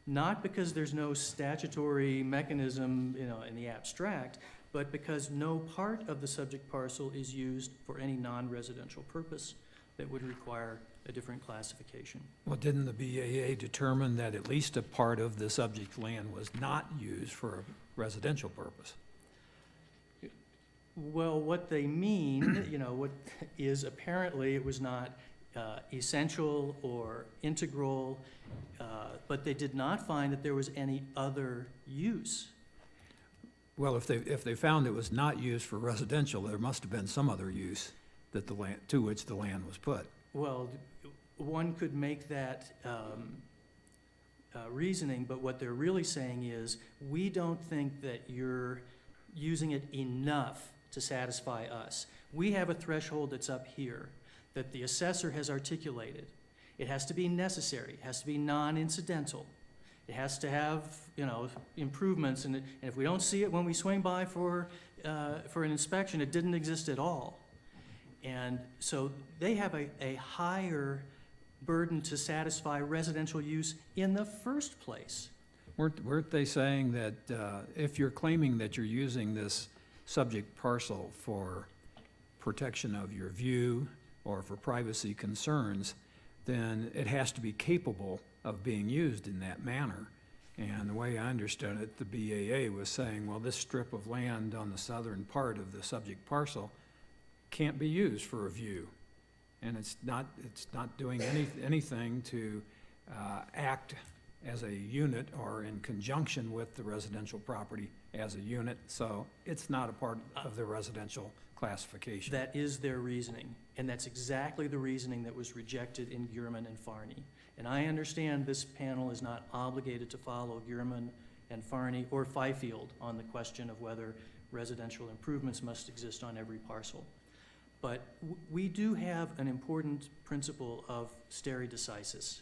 not because there's no statutory mechanism, in the abstract, but because no part of the subject parcel is used for any non-residential purpose that would require a different classification. Well, didn't the BAA determine that at least a part of the subject land was not used for a residential purpose? Well, what they mean, what is apparently it was not essential or integral, but they did not find that there was any other use. Well, if they found it was not used for residential, there must have been some other use that to which the land was put. Well, one could make that reasoning, but what they're really saying is, we don't think that you're using it enough to satisfy us. We have a threshold that's up here that the assessor has articulated. It has to be necessary, it has to be non-incidental. It has to have, improvements, and if we don't see it when we swing by for an inspection, it didn't exist at all. And so they have a higher burden to satisfy residential use in the first place. Weren't they saying that if you're claiming that you're using this subject parcel for protection of your view or for privacy concerns, then it has to be capable of being used in that manner? And the way I understood it, the BAA was saying, well, this strip of land on the southern part of the subject parcel can't be used for a view. And it's not doing anything to act as a unit or in conjunction with the residential property as a unit, so it's not a part of the residential classification. That is their reasoning, and that's exactly the reasoning that was rejected in Gurman and Farney. And I understand this panel is not obligated to follow Gurman and Farney or Fifield on the question of whether residential improvements must exist on every parcel. But we do have an important principle of stare decisis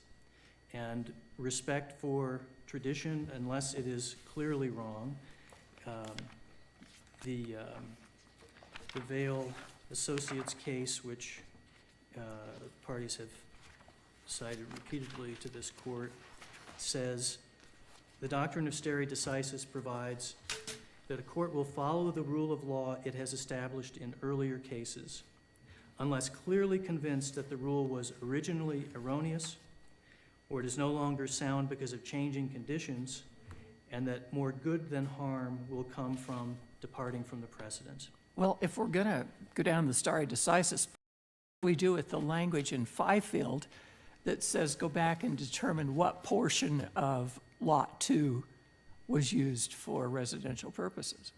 and respect for tradition unless it is clearly wrong. The Vail Associates case, which parties have cited repeatedly to this court, says the doctrine of stare decisis provides that a court will follow the rule of law it has established in earlier cases, unless clearly convinced that the rule was originally erroneous or it is no longer sound because of changing conditions, and that more good than harm will come from departing from the precedent. Well, if we're going to go down the stare decisis, we do with the language in Fifield that says go back and determine what portion of Lot 2 was used for residential purposes.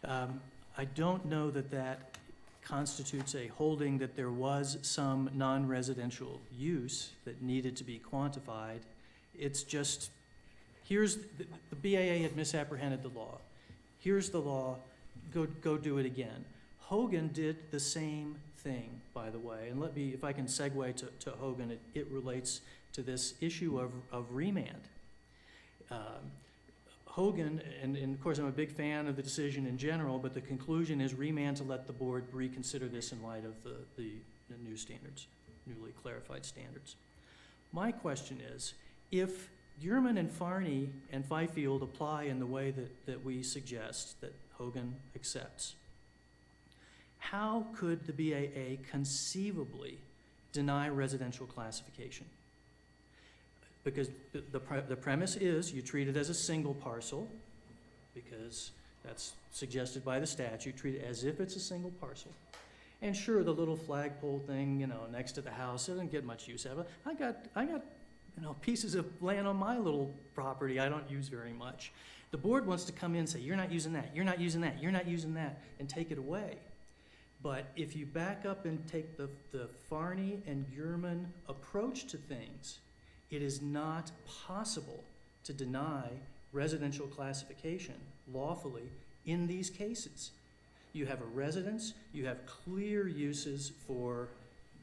I don't know that that constitutes a holding that there was some non-residential use that needed to be quantified. It's just, here's, the BAA had misapprehended the law. Here's the law, go do it again. Hogan did the same thing, by the way, and let me, if I can segue to Hogan, it relates to this issue of remand. Hogan, and of course, I'm a big fan of the decision in general, but the conclusion is remand to let the board reconsider this in light of the new standards, newly clarified standards. My question is, if Gurman and Farney and Fifield apply in the way that we suggest, that Hogan accepts, how could the BAA conceivably deny residential classification? Because the premise is you treat it as a single parcel, because that's suggested by the statute, treat it as if it's a single parcel. And sure, the little flagpole thing, you know, next to the house, it doesn't get much use out of it. I got you know, pieces of land on my little property I don't use very much. The board wants to come in and say, you're not using that, you're not using that, you're not using that, and take it away. But if you back up and take the Farney and Gurman approach to things, it is not possible to deny residential classification lawfully in these cases. You have a residence, you have clear uses for,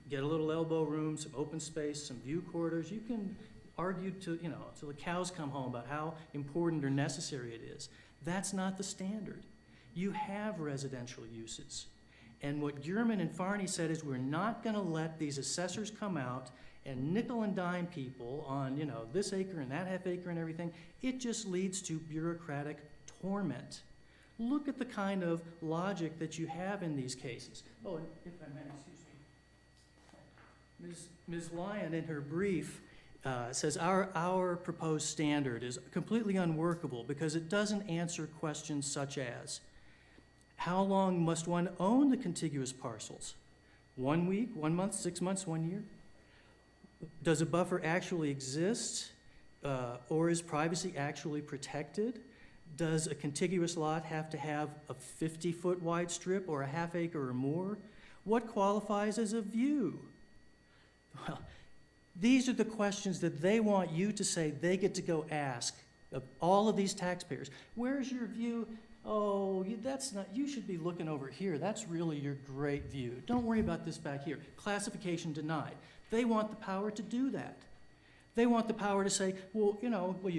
get a little elbow room, some open space, some view corridors. You can argue till the cows come home about how important or necessary it is. That's not the standard. You have residential uses. And what Gurman and Farney said is, we're not gonna let these assessors come out and nickel and dime people on, you know, this acre and that half acre and everything. It just leads to bureaucratic torment. Look at the kind of logic that you have in these cases. Oh, and if I may, excuse me. Ms. Lyon, in her brief, says our proposed standard is completely unworkable because it doesn't answer questions such as, how long must one own the contiguous parcels? 1 week, 1 month, 6 months, 1 year? Does a buffer actually exist, or is privacy actually protected? Does a contiguous lot have to have a 50-foot wide strip or a half acre or more? What qualifies as a view? Well, these are the questions that they want you to say they get to go ask of all of these taxpayers. Where's your view? Oh, that's not, you should be looking over here. That's really your great view. Don't worry about this back here. Classification denied. They want the power to do that. They want the power to say, well, you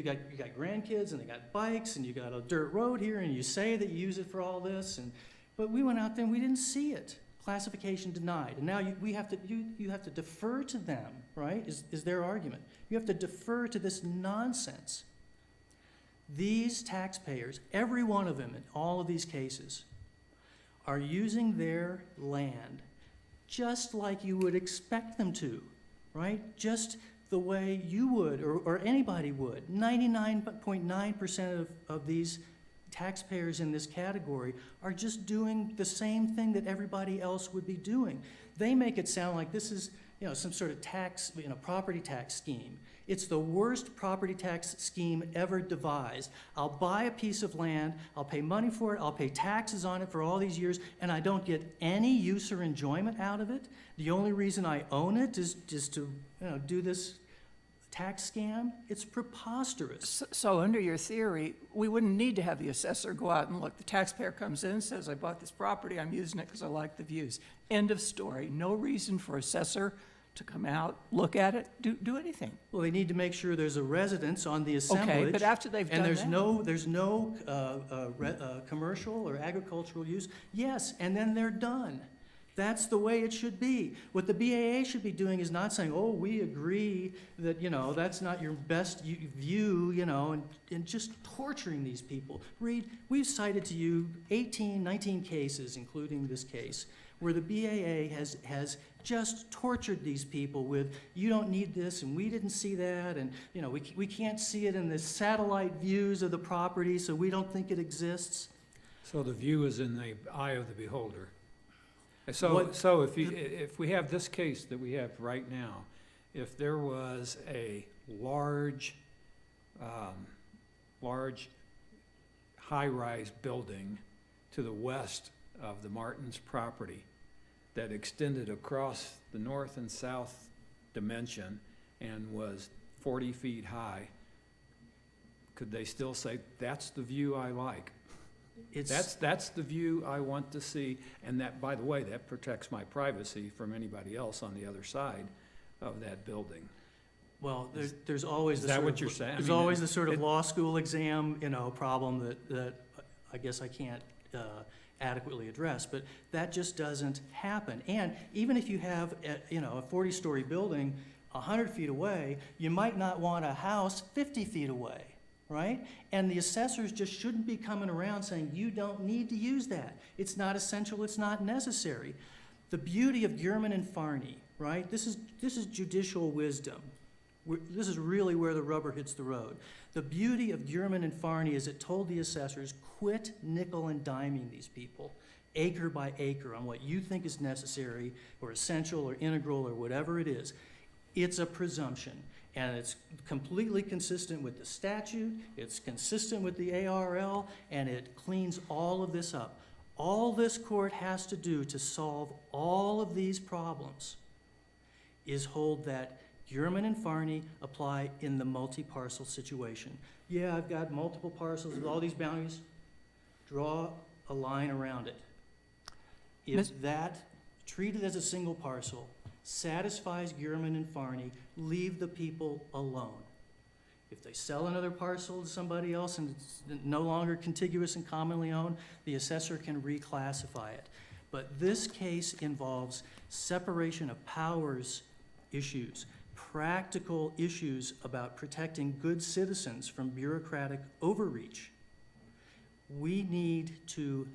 got grandkids and they got bikes and you got a dirt road here and you say that you use it for all this, but we went out there and we didn't see it. Classification denied. And now you have to defer to them, right? Is their argument. You have to defer to this nonsense. These taxpayers, every one of them in all of these cases, are using their land just like you would expect them to, right? Just the way you would or anybody would. 99.9% of these taxpayers in this category are just doing the same thing that everybody else would be doing. They make it sound like this is, some sort of tax, property tax scheme. It's the worst property tax scheme ever devised. I'll buy a piece of land, I'll pay money for it, I'll pay taxes on it for all these years, and I don't get any use or enjoyment out of it. The only reason I own it is just to, do this tax scam. It's preposterous. So under your theory, we wouldn't need to have the assessor go out and look. The taxpayer comes in, says, I bought this property, I'm using it because I like the views. End of story. No reason for assessor to come out, look at it, do anything. Well, they need to make sure there's a residence on the assemblage. Okay, but after they've done and that. there's no commercial or agricultural use. Yes, and then they're done. That's the way it should be. What the BAA should be doing is not saying, oh, we agree that, that's not your best view, and just torturing these people. Read, we've cited to you 19 cases, including this case, where the BAA has just tortured these people with, you don't need this, and we didn't see that, and, we can't see it in the satellite views of the property, so we don't think it exists. So the view is in the eye of the beholder. So, What- so if we have this case that we have right now, if there was a large high-rise building to the west of the Martins' property that extended across the north and south dimension and was 40 feet high, could they still say, that's the view I like? That's the view I want to see, and that, by the way, that protects my privacy from anybody else on the other side of that building. Well, there's always Is the that sort what of- you're saying? I There's mean, always the sort of it- law school exam, problem that I guess I can't adequately address, but that just doesn't happen. And even if you have, a 40-story building 100 feet away, you might not want a house 50 feet away, right? And the assessors just shouldn't be coming around saying, you don't need to use that. It's not essential, it's not necessary. The beauty of Gurman and Farney, right? This is judicial wisdom. This is really where the rubber hits the road. The beauty of Gurman and Farney is it told the assessors, quit nickel and diming these people, acre by acre, on what you think is necessary or essential or integral or whatever it is. It's a presumption, and it's completely consistent with the statute, it's consistent with the ARL, and it cleans all of this up. All this court has to do to solve all of these problems is hold that Gurman and Farney apply in the multi-parcel situation. Yeah, I've got multiple parcels with all these boundaries. Draw a line around it. If that, treated as a single parcel, satisfies Gurman and Farney, leave the people alone. If they sell another parcel to somebody else and it's no longer contiguous and commonly owned, the assessor can reclassify it. But this case involves separation of powers issues, practical issues about protecting good citizens from bureaucratic overreach. We need to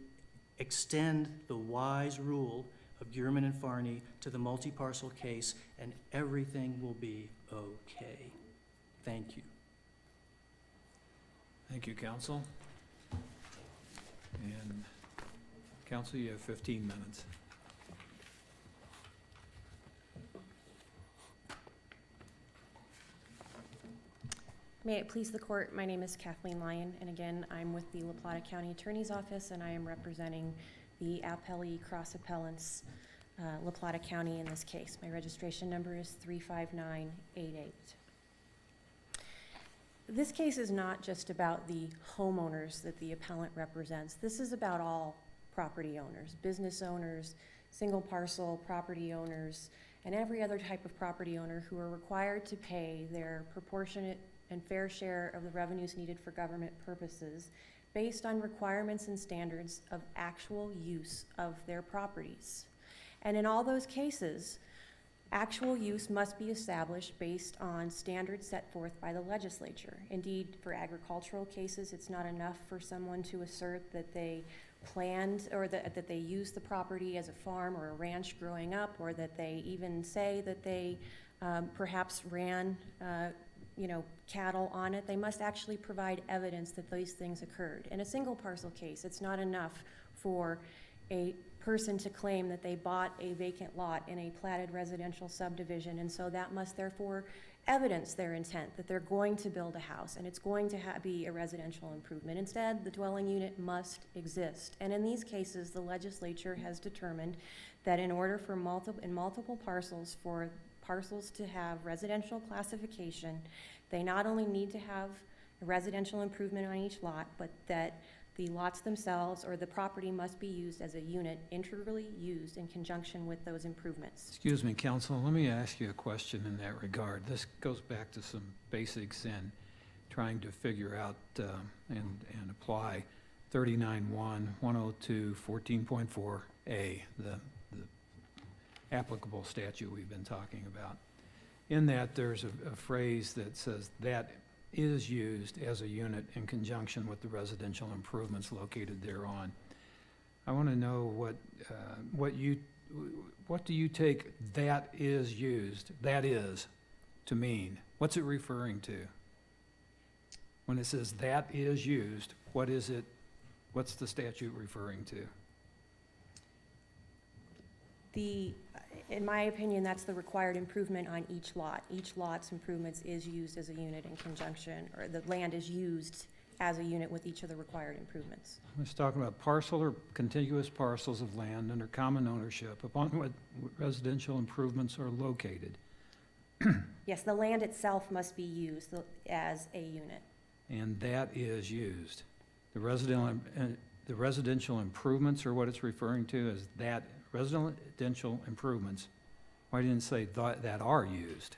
extend the wise rule of Gurman and Farney to the multi-parcel case, and everything will be okay. Thank you. Thank you, counsel. And counsel, you have 15 minutes. May it please the court, my name is Kathleen Lyon, and again, I'm with the La Plata County Attorney's Office, and I am representing the appellee cross appellants, La Plata County in this case. My registration number is 35988. This case is not just about the homeowners that the appellant represents. This is about all property owners, business owners, single parcel property owners, and every other type of property owner who are required to pay their proportionate and fair share of the revenues needed for government purposes based on requirements and standards of actual use of their properties. And in all those cases, actual use must be established based on standards set forth by the legislature. Indeed, for agricultural cases, it's not enough for someone to assert that they planned or that they used the property as a farm or a ranch growing up, or that they even say that they perhaps ran cattle on it. They must actually provide evidence that these things occurred. In a single parcel case, it's not enough for a person to claim that they bought a vacant lot in a platted residential subdivision, and so that must therefore evidence their intent that they're going to build a house and it's going to be a residential improvement. Instead, the dwelling unit must exist. And in these cases, the legislature has determined that in order for multiple parcels, for parcels to have residential classification, they not only need to have a residential improvement on each lot, but that the lots themselves or the property must be used as a unit, integrally used in conjunction with those improvements. Excuse me, counsel, let me ask you a question in that regard. This goes back to some basics in trying to figure out and apply 39.1, 102, 14.4A, the applicable statute we've been talking about. In that, there's a phrase that says that is used as a unit in conjunction with the residential improvements located thereon. I want to know what do you take that is used, that is, to mean? What's it referring to? When it says that is used, what is it? What's the statute referring to? In my opinion, that's the required improvement on each lot. Each lot's improvements is used as a unit in conjunction, or the land is used as a unit with each of the required improvements. I was talking about parcel or contiguous parcels of land under common ownership upon what residential improvements are located. Yes, the land itself must be used as a unit. And that is used. The residential improvements are what it's referring to as that, residential improvements. Why didn't it say that are used?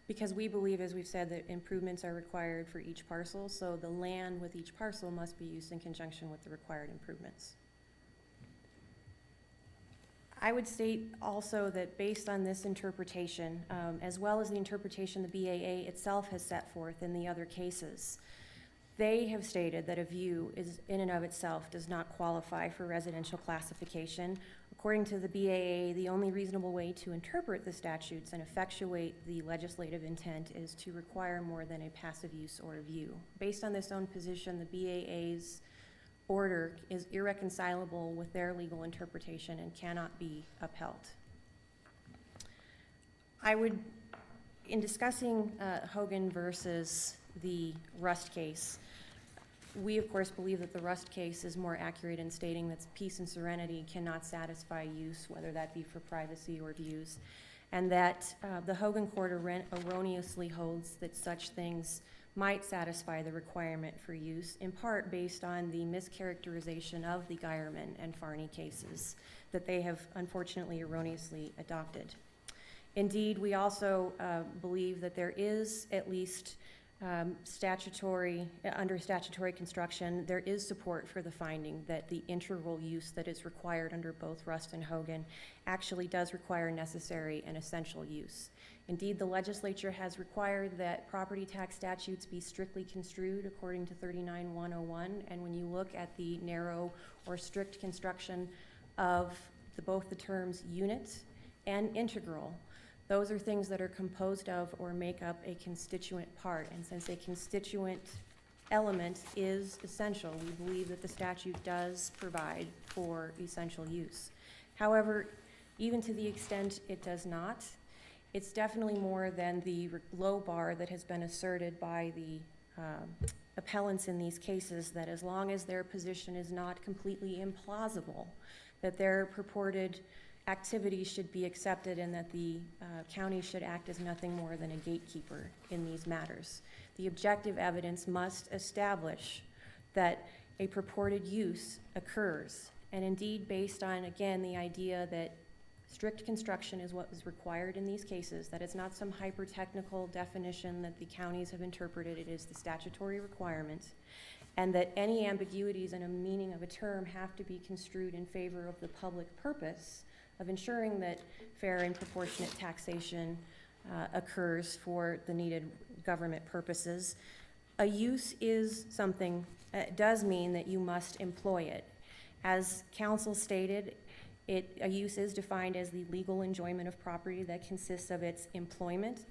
Because we believe, as we've said, that improvements are required for each parcel, so the land with each parcel must be used in conjunction with the required improvements. I would state also that based on this interpretation, as well as the interpretation the BAA itself has set forth in the other cases, they have stated that a view is, in and of itself, does not qualify for residential classification. According to the BAA, the only reasonable way to interpret the statutes and effectuate the legislative intent is to require more than a passive use or a view. Based on this own position, the BAA's order is irreconcilable with their legal interpretation and cannot be upheld. I would, in discussing Hogan versus the Rust case, we of course believe that the Rust case is more accurate in stating that peace and serenity cannot satisfy use, whether that be for privacy or views, and that the Hogan court erroneously holds that such things might satisfy the requirement for use, in part based on the mischaracterization of the Geierman and Farney cases that they have unfortunately erroneously adopted. Indeed, we also believe that there is at least under statutory construction, there is support for the finding that the integral use that is required under both Rust and Hogan actually does require necessary and essential use. Indeed, the legislature has required that property tax statutes be strictly construed according to 39101, and when you look at the narrow or strict construction of both the terms unit and integral, those are things that are composed of or make up a constituent part, and since a constituent element is essential, we believe that the statute does provide for essential use. However, even to the extent it does not, it's definitely more than the low bar that has been asserted by the appellants in these cases, that as long as their position is not completely implausible, that their purported activities should be accepted and that the county should act as nothing more than a gatekeeper in these matters. The objective evidence must establish that a purported use occurs, and indeed based on, again, the idea that strict construction is what is required in these cases, that it's not some hyper-technical definition that the counties have interpreted, it is the statutory requirement, and that any ambiguities in a meaning of a term have to be construed in favor of the public purpose of ensuring that fair and proportionate taxation occurs for the needed government purposes. A use is something, does mean that you must employ it. As counsel stated, a use is defined as the legal enjoyment of property that consists of its employment,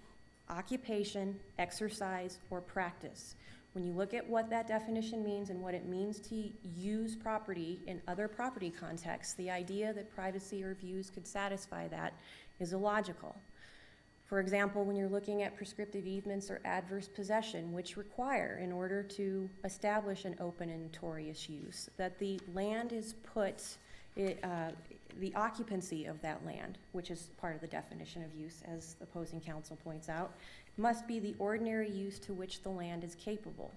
occupation, exercise, or practice. When you look at what that definition means and what it means to use property in other property contexts, the idea that privacy or views could satisfy that is illogical. For example, when you're looking at prescriptive easements or adverse possession, which require, in order to establish an open and notorious use, that the land is put, the occupancy of that land, which is part of the definition of use, as opposing counsel points out, must be the ordinary use to which the land is capable.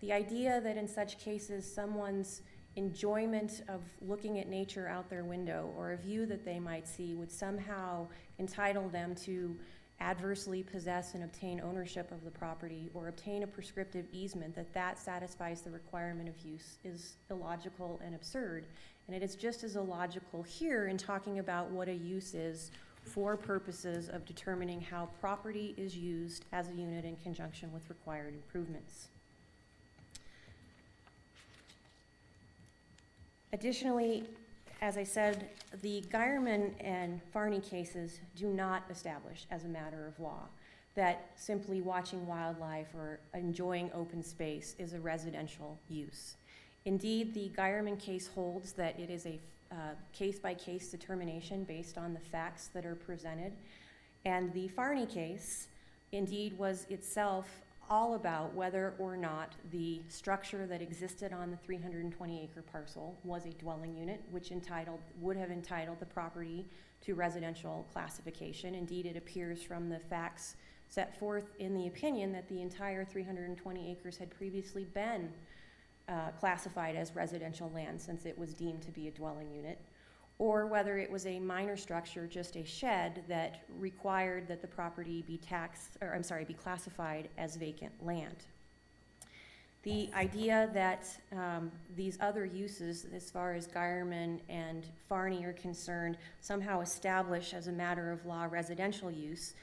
The idea that in such cases someone's enjoyment of looking at nature out their window or a view that they might see would somehow entitle them to adversely possess and obtain ownership of the property or obtain a prescriptive easement, that satisfies the requirement of use, is illogical and absurd. And it is just as illogical here in talking about what a use is for purposes of determining how property is used as a unit in conjunction with required improvements. Additionally, as I said, the Geierman and Farney cases do not establish as a matter of law that simply watching wildlife or enjoying open space is a residential use. Indeed, the Geierman case holds that it is a case-by-case determination based on the facts that are presented, and the Farney case indeed was itself all about whether or not the structure that existed on the 320-acre parcel was a dwelling unit, which would have entitled the property to residential classification. Indeed, it appears from the facts set forth in the opinion that the entire 320 acres had previously been classified as residential land since it was deemed to be a dwelling unit, or whether it was a minor structure, just a shed, that required that the property be be classified as vacant land. The idea that these other uses, as far as Geierman and Farney are concerned, somehow establish as a matter of law residential use,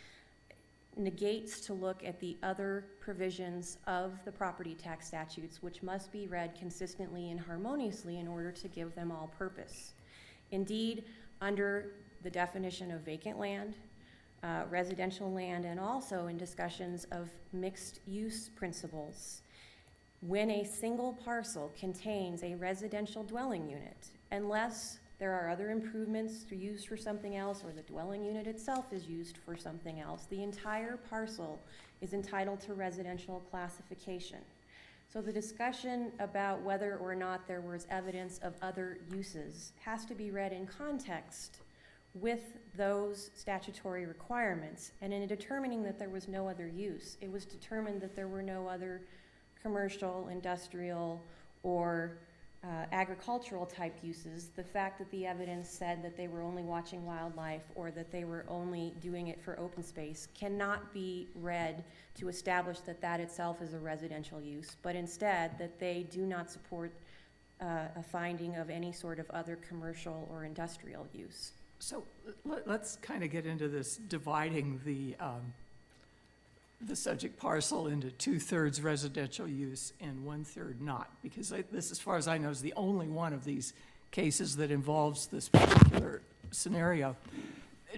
negates to look at the other provisions of the property tax statutes, which must be read consistently and harmoniously in order to give them all purpose. Indeed, under the definition of vacant land, residential land, and also in discussions of mixed use principles, when a single parcel contains a residential dwelling unit, unless there are other improvements used for something else, or the dwelling unit itself is used for something else, the entire parcel is entitled to residential classification. So the discussion about whether or not there was evidence of other uses has to be read in context with those statutory requirements. And in determining that there was no other use, it was determined that there were no other commercial, industrial, or agricultural type uses. The fact that the evidence said that they were only watching wildlife or that they were only doing it for open space cannot be read to establish that that itself is a residential use, but instead that they do not support a finding of any sort of other commercial or industrial use. So let's kind of get into this dividing the subject parcel into 2/3 residential use and 1/3 not, because this, as far as I know, is the only one of these cases that involves this particular scenario.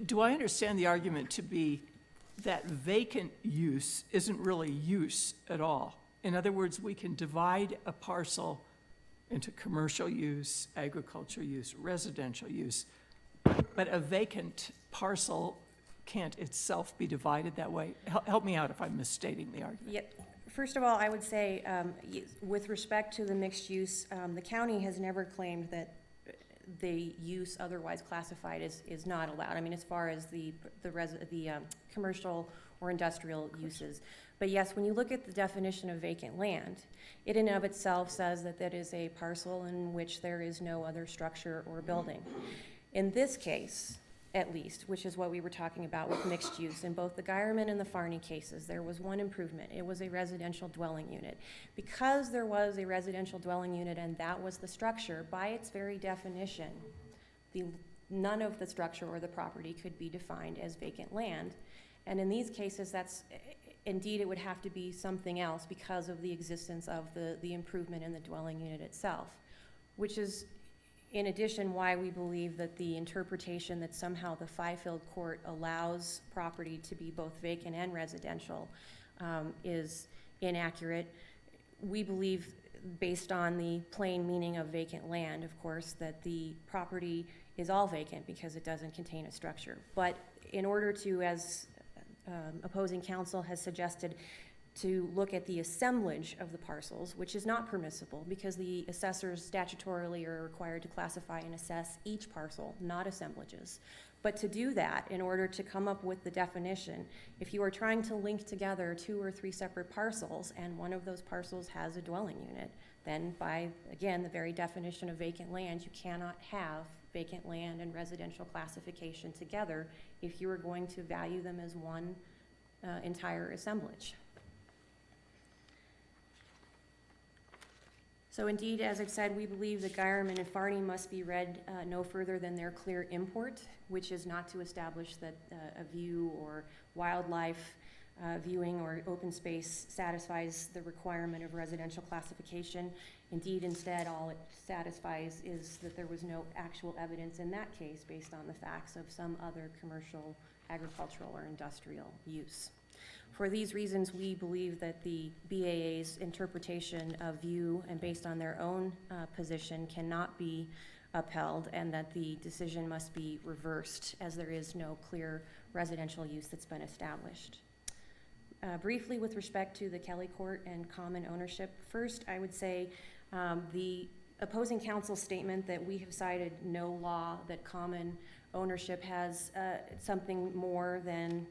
Do I understand the argument to be that vacant use isn't really use at all? In other words, we can divide a parcel into commercial use, agricultural use, residential use, but a vacant parcel can't itself be divided that way? Help me out if I'm misstating the argument. Yeah. First of all, I would say, with respect to the mixed use, the county has never claimed that the use otherwise classified is not allowed. I mean, as far as the commercial or industrial uses. But yes, when you look at the definition of vacant land, it in and of itself says that that is a parcel in which there is no other structure or building. In this case, at least, which is what we were talking about with mixed use, in both the Geierman and the Farney cases, there was one improvement. It was a residential dwelling unit. Because there was a residential dwelling unit and that was the structure, by its very definition, none of the structure or the property could be defined as vacant land. And in these cases, indeed, it would have to be something else because of the existence of the improvement in the dwelling unit itself, which is, in addition, why we believe that the interpretation that somehow the Fifield court allows property to be both vacant and residential is inaccurate. We believe, based on the plain meaning of vacant land, of course, that the property is all vacant because it doesn't contain a structure. But in order to, as opposing counsel has suggested, to look at the assemblage of the parcels, which is not permissible because the assessors statutorily are required to classify and assess each parcel, not assemblages. But to do that, in order to come up with the definition, if you are trying to link together 2 or 3 separate parcels and one of those parcels has a dwelling unit, then by, again, the very definition of vacant land, you cannot have vacant land and residential classification together if you are going to value them as one entire assemblage. So indeed, as I've said, we believe that Geierman and Farney must be read no further than their clear import, which is not to establish that a view or wildlife viewing or open space satisfies the requirement of residential classification. Indeed, instead, all it satisfies is that there was no actual evidence in that case based on the facts of some other commercial, agricultural, or industrial use. For these reasons, we believe that the BAA's interpretation of view and based on their own position cannot be upheld, and that the decision must be reversed as there is no clear residential use that's been established. Briefly, with respect to the Kelly Court and common ownership, first I would say the opposing counsel's statement that we have cited no law that common ownership has something more than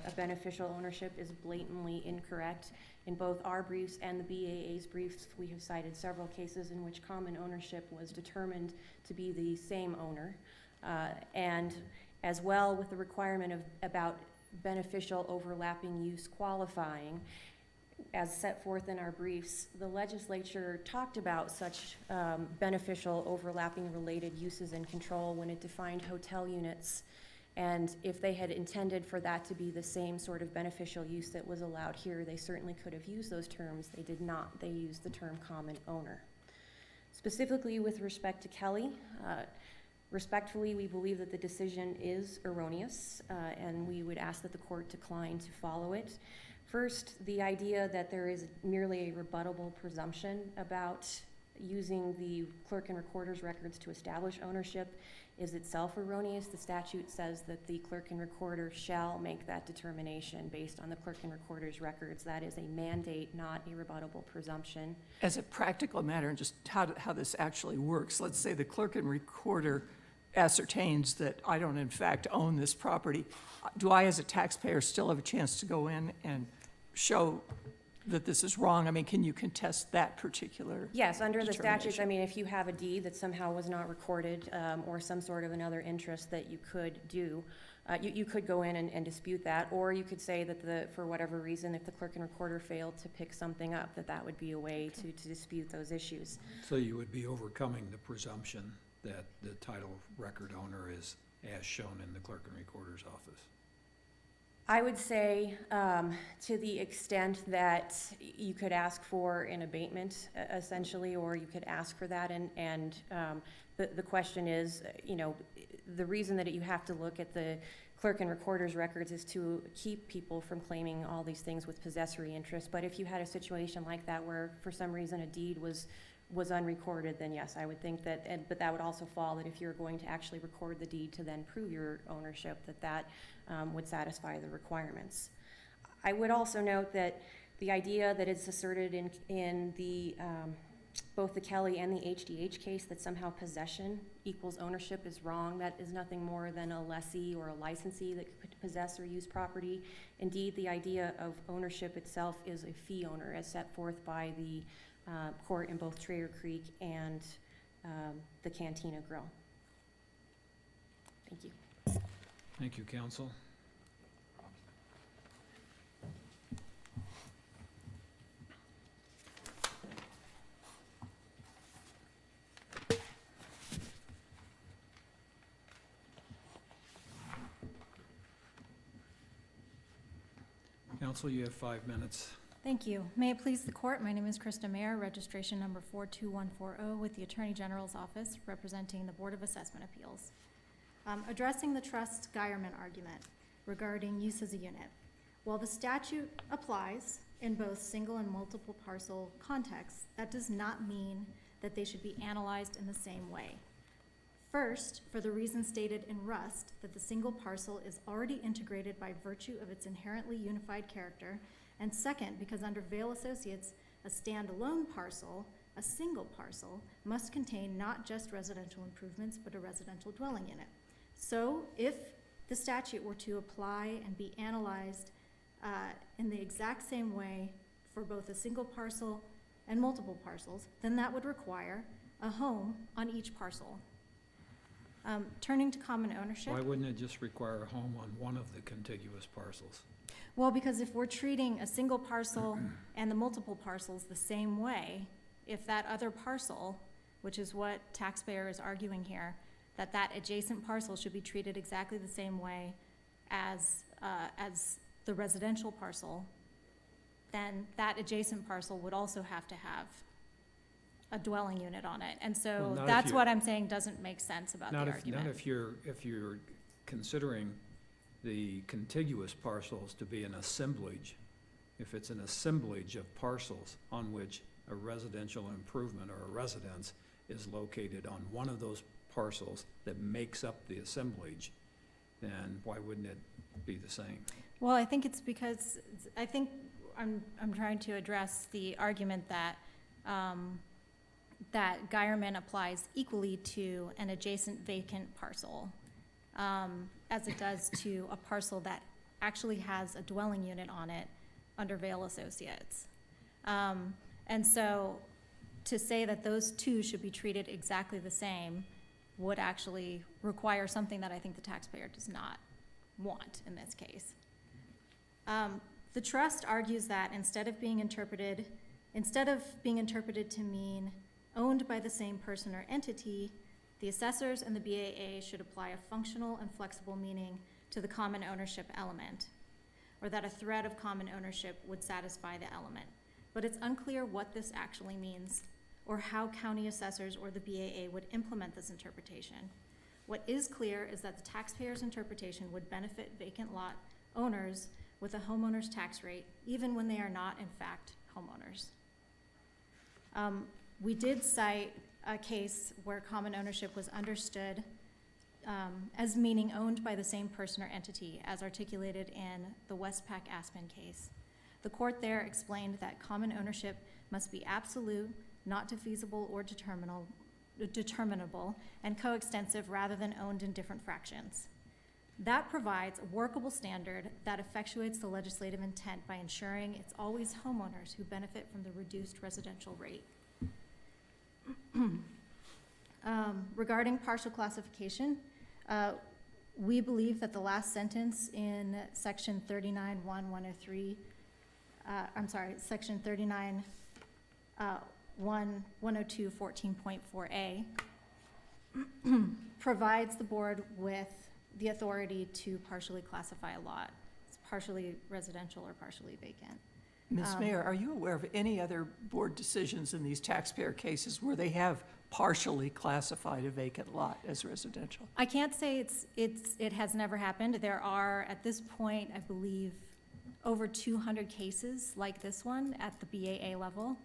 a beneficial ownership is blatantly incorrect. In both our briefs and the BAA's briefs, we have cited several cases in which common ownership was determined to be the same owner. And as well with the requirement about beneficial overlapping use qualifying, as set forth in our briefs, the legislature talked about such beneficial overlapping related uses and control when it defined hotel units. And if they had intended for that to be the same sort of beneficial use that was allowed here, they certainly could have used those terms. They did not. They used the term common owner. Specifically with respect to Kelly, respectfully, we believe that the decision is erroneous, and we would ask that the court decline to follow it. First, the idea that there is merely a rebuttable presumption about using the clerk and recorder's records to establish ownership is itself erroneous. The statute says that the clerk and recorder shall make that determination based on the clerk and recorder's records. That is a mandate, not a rebuttable presumption. As a practical matter, and just how this actually works, let's say the clerk and recorder ascertains that I don't in fact own this property. Do I, as a taxpayer, still have a chance to go in and show that this is wrong? I mean, can you contest that particular? Yes, under the statutes, determination? I mean, if you have a deed that somehow was not recorded, or some sort of another interest that you could do, you could go in and dispute that, or you could say that for whatever reason, if the clerk and recorder failed to pick something up, that would be a way to dispute those issues. So you would be overcoming the presumption that the title record owner is as shown in the clerk and recorder's office. I would say, to the extent that you could ask for an abatement, essentially, or you could ask for that, and the question is, the reason that you have to look at the clerk and recorder's records is to keep people from claiming all these things with possessory interest. But if you had a situation like that where, for some reason, a deed was unrecorded, then yes, I would think that, but that would also fall that if you're going to actually record the deed to then prove your ownership, that would satisfy the requirements. I would also note that the idea that it's asserted in the both the Kelly and the HDH case that somehow possession equals ownership is wrong. That is nothing more than a lessee or a licensee that could possess or use property. Indeed, the idea of ownership itself is a fee owner, as set forth by the court in both Trayer Creek and the Cantina Grill. Thank you. Thank you, counsel. Counsel, you have 5 minutes. Thank you. May it please the court, my name is Krista Mayer, registration number 42140 with the Attorney General's Office, representing the Board of Assessment Appeals. Addressing the trust Geierman argument regarding use as a unit. While the statute applies in both single and multiple parcel contexts, that does not mean that they should be analyzed in the same way. First, for the reason stated in Rust, that the single parcel is already integrated by virtue of its inherently unified character, and second, because under Vail Associates, a standalone parcel, a single parcel, must contain not just residential improvements, but a residential dwelling unit. So if the statute were to apply and be analyzed in the exact same way for both a single parcel and multiple parcels, then that would require a home on each parcel. Turning to common ownership. Why wouldn't it just require a home on one of the contiguous parcels? Well, because if we're treating a single parcel and the multiple parcels the same way, if that other parcel, which is what taxpayer is arguing here, that adjacent parcel should be treated exactly the same way as the residential parcel, then that adjacent parcel would also have to have a dwelling unit on it. And so Well, that's what I'm saying doesn't make sense about the argument. Not if you're considering the contiguous parcels to be an assemblage. If it's an assemblage of parcels on which a residential improvement or a residence is located on one of those parcels that makes up the assemblage, then why wouldn't it be the same? Well, I think it's because, I think I'm trying to address the argument that that Geierman applies equally to an adjacent vacant parcel, as it does to a parcel that actually has a dwelling unit on it under Vail Associates. And so to say that those two should be treated exactly the same would actually require something that I think the taxpayer does not want in this case. The trust argues that instead of being interpreted to mean owned by the same person or entity, the assessors and the BAA should apply a functional and flexible meaning to the common ownership element, or that a thread of common ownership would satisfy the element. But it's unclear what this actually means, or how county assessors or the BAA would implement this interpretation. What is clear is that the taxpayer's interpretation would benefit vacant lot owners with a homeowner's tax rate, even when they are not in fact homeowners. We did cite a case where common ownership was understood as meaning owned by the same person or entity, as articulated in the Westpac Aspen case. The court there explained that common ownership must be absolute, not defeasible or determinable, and coextensive rather than owned in different fractions. That provides a workable standard that effectuates the legislative intent by ensuring it's always homeowners who benefit from the reduced residential rate. Regarding partial classification, we believe that the last sentence in section 39.1.103, section 39.102.14.4a provides the board with the authority to partially classify a lot. It's partially residential or partially vacant. Ms. Mayor, are you aware of any other board decisions in these taxpayer cases where they have partially classified a vacant lot as residential? I can't say it has never happened. There are, at this point, I believe, over 200 cases like this one at the BAA level.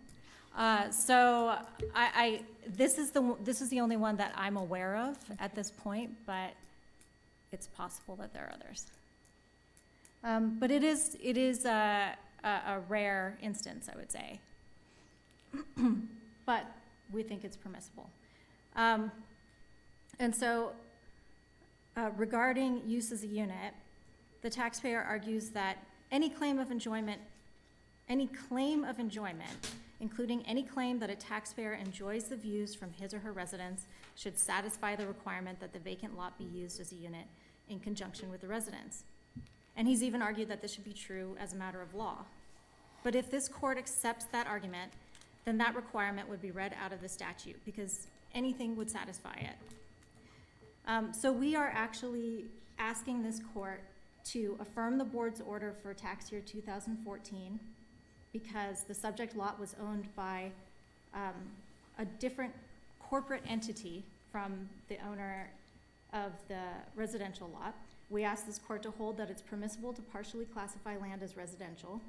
So this is the only one that I'm aware of at this point, but it's possible that there are others. But it is a rare instance, I would say. But we think it's permissible. And so regarding use as a unit, the taxpayer argues that any claim of enjoyment, including any claim that a taxpayer enjoys the views from his or her residence, should satisfy the requirement that the vacant lot be used as a unit in conjunction with the residence. And he's even argued that this should be true as a matter of law. But if this court accepts that argument, then that requirement would be read out of the statute because anything would satisfy it. So we are actually asking this court to affirm the board's order for tax year 2014 because the subject lot was owned by a different corporate entity from the owner of the residential lot. We ask this court to hold that it's permissible to partially classify land as residential.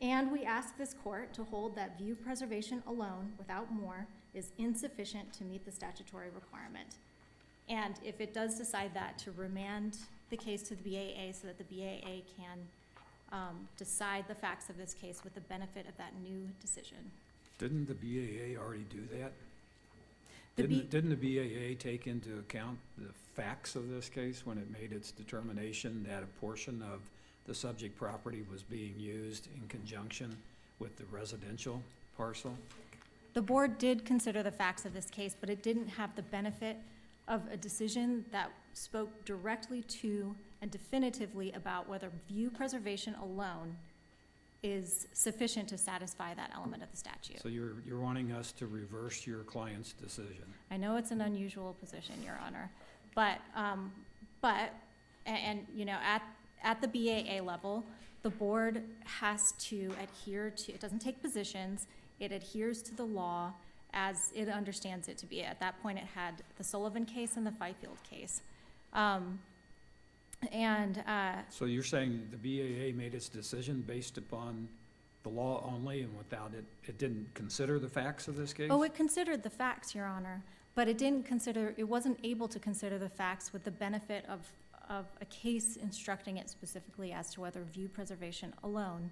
And we ask this court to hold that view preservation alone, without more, is insufficient to meet the statutory requirement. And if it does decide that, to remand the case to the BAA so that the BAA can decide the facts of this case with the benefit of that new decision. Didn't the BAA already do that? The Didn't the BAA take into account the facts of this case when it made its determination that a portion of the subject property was being used in conjunction with the residential parcel? The board did consider the facts of this case, but it didn't have the benefit of a decision that spoke directly to and definitively about whether view preservation alone is sufficient to satisfy that element of the statute. So you're wanting us to reverse your client's decision? I know it's an unusual position, Your Honor, but you know, at the BAA level, the board has to adhere to, it doesn't take positions, it adheres to the law as it understands it to be. At that point, it had the Sullivan case and the Fifield case. So you're saying the BAA made its decision based upon the law only and without it didn't consider the facts of this case? Oh, it considered the facts, Your Honor, but it wasn't able to consider the facts with the benefit of a case instructing it specifically as to whether view preservation alone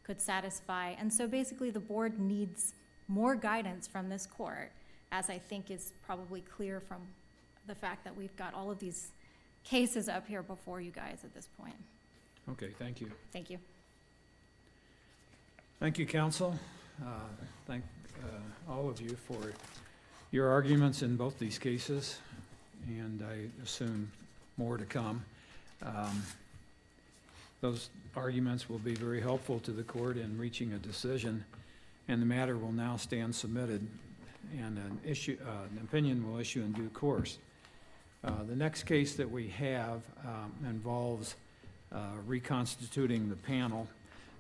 could satisfy. And so basically the board needs more guidance from this court, as I think is probably clear from the fact that we've got all of these cases up here before you guys at this point. Okay, thank you. Thank you. Thank you, counsel. Thank all of you for your arguments in both these cases. and I assume more to come. Those arguments will be very helpful to the court in reaching a decision, and the matter will now stand submitted, and an opinion will issue in due course. The next case that we have involves reconstituting the panel,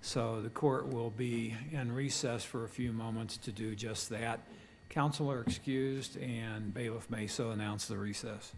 so the court will be in recess for a few moments to do just that. Counsel are excused, and bailiff may so announce the recess.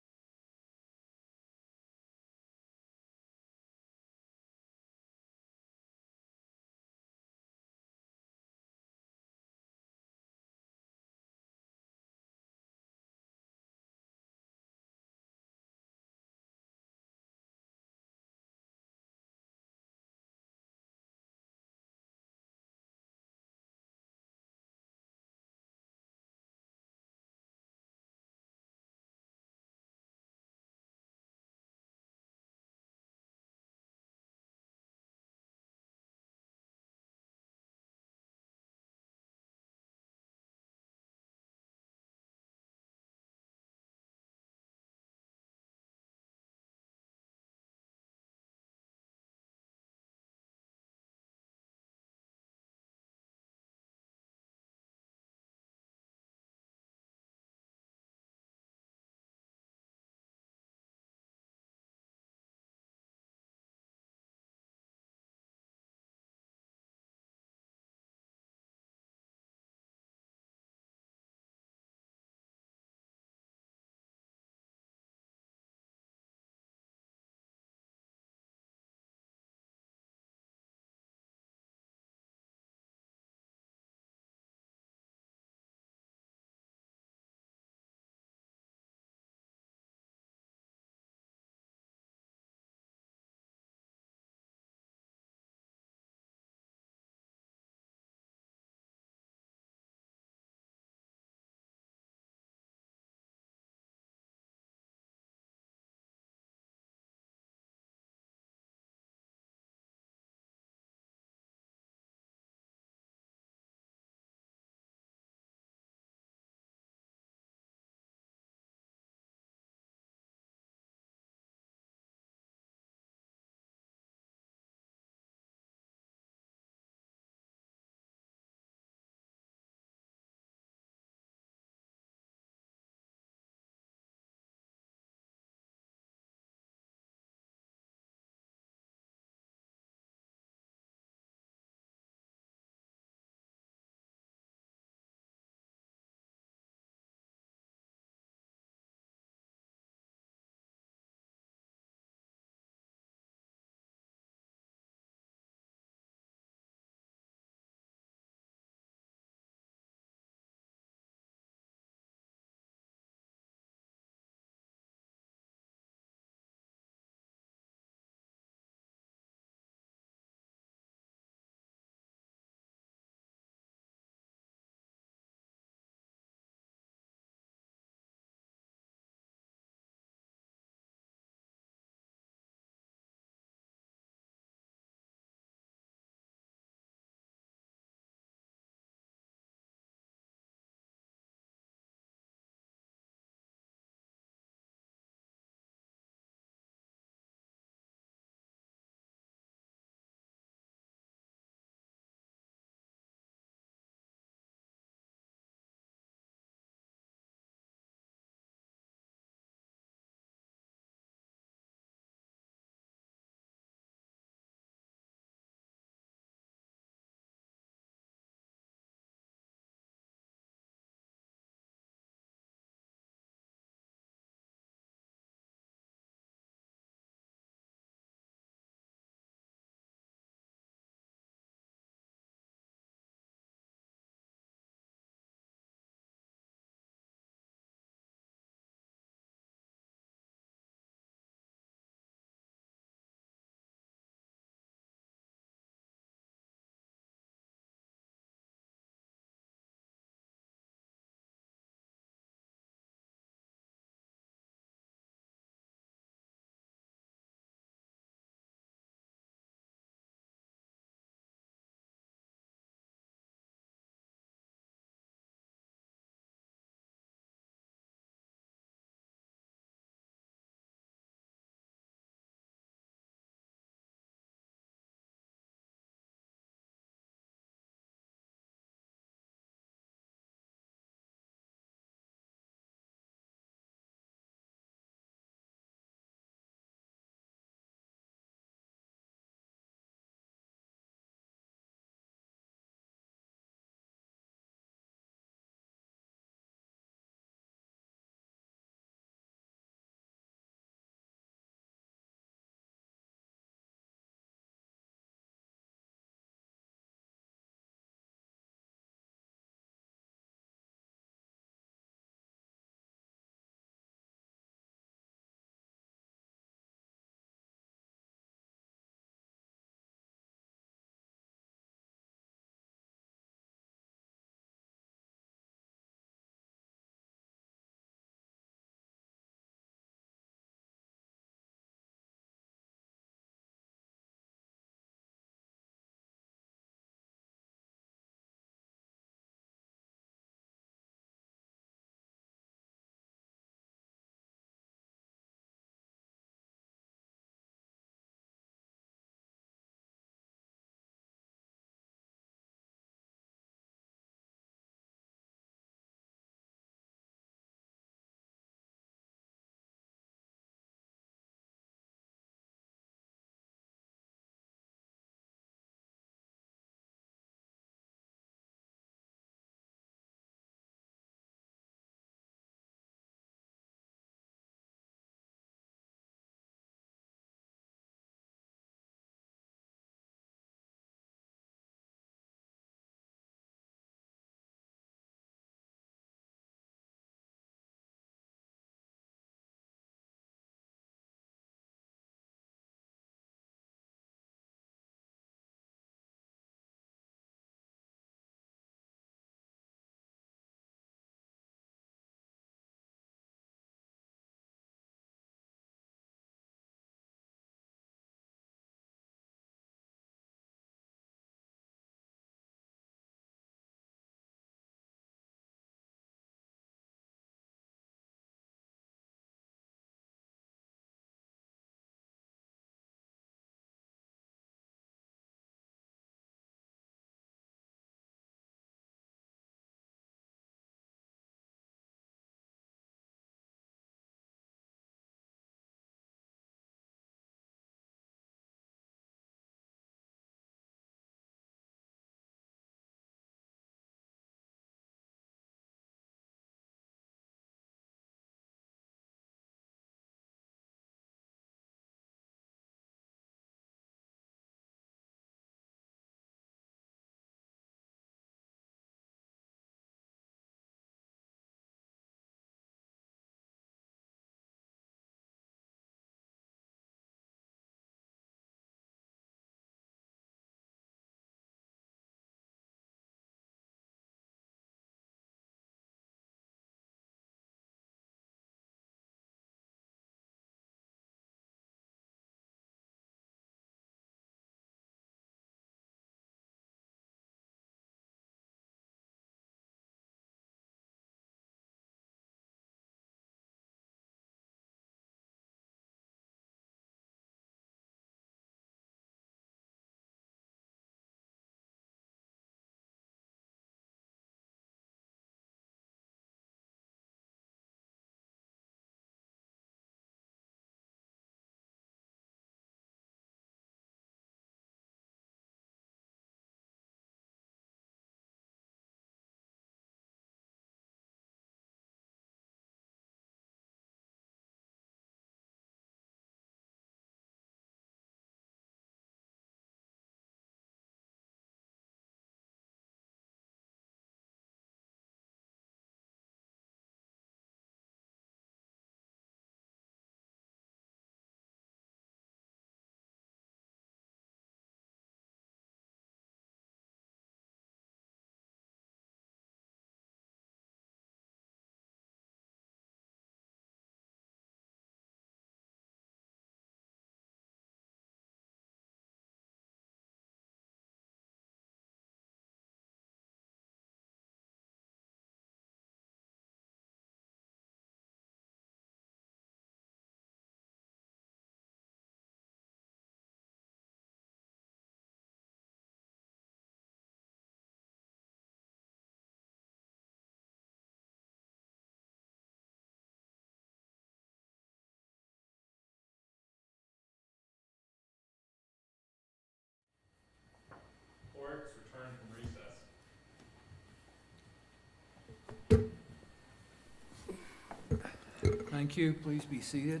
Thank you. Please be seated.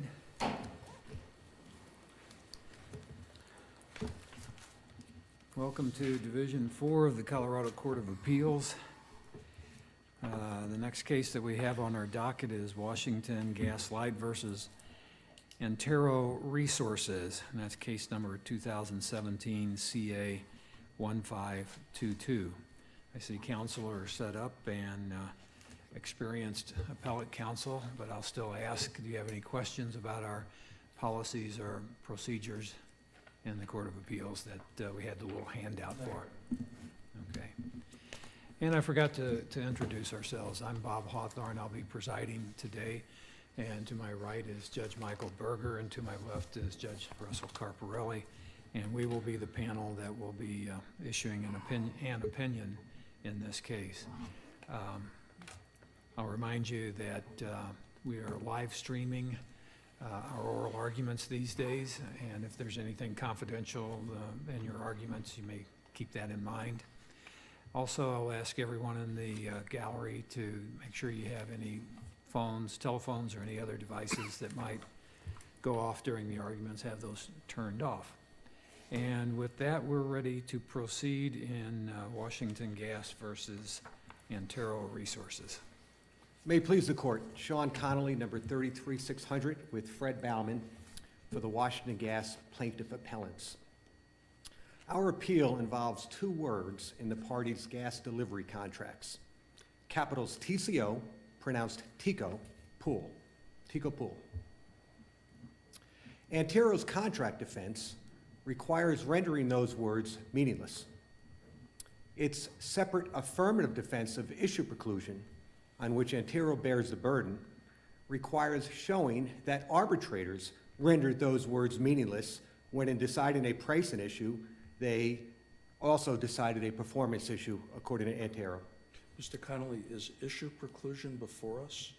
Welcome to Division 4 of the Colorado Court of Appeals. The next case that we have on our docket is Washington Gas Light versus Antero Resources, and that's case number 2017CA1522. I see counsel are set up and experienced appellate counsel, but I'll still ask, do you have any questions about our policies or procedures in the Court of Appeals that we had the little handout for? Okay. And I forgot to introduce ourselves. I'm Bob Hawthorne. I'll be presiding today. And to my right is Judge Michael Berger, and to my left is Judge Russell Carparelli. And we will be the panel that will be issuing an opinion in this case. I'll remind you that we are live streaming our oral arguments these days, and if there's anything confidential in your arguments, you may keep that in mind. Also, I'll ask everyone in the gallery to make sure you have any phones, telephones, or any other devices that might go off during the arguments, have those turned off. And with that, we're ready to proceed in Washington Gas versus Antero Resources. May it please the court, Sean Connolly, number 33600, with Fred Bauman for the Washington Gas plaintiff appellants. Our appeal involves two words in the parties' gas delivery contracts. Capitals TCO, pronounced Tico, pool, Tico pool. Antero's contract defense requires rendering those words meaningless. Its separate affirmative defense of issue preclusion, on which Antero bears the burden, requires showing that arbitrators rendered those words meaningless when, in deciding a pricing issue, they also decided a performance issue, according to Antero. Mr. Connolly, is issue preclusion before us?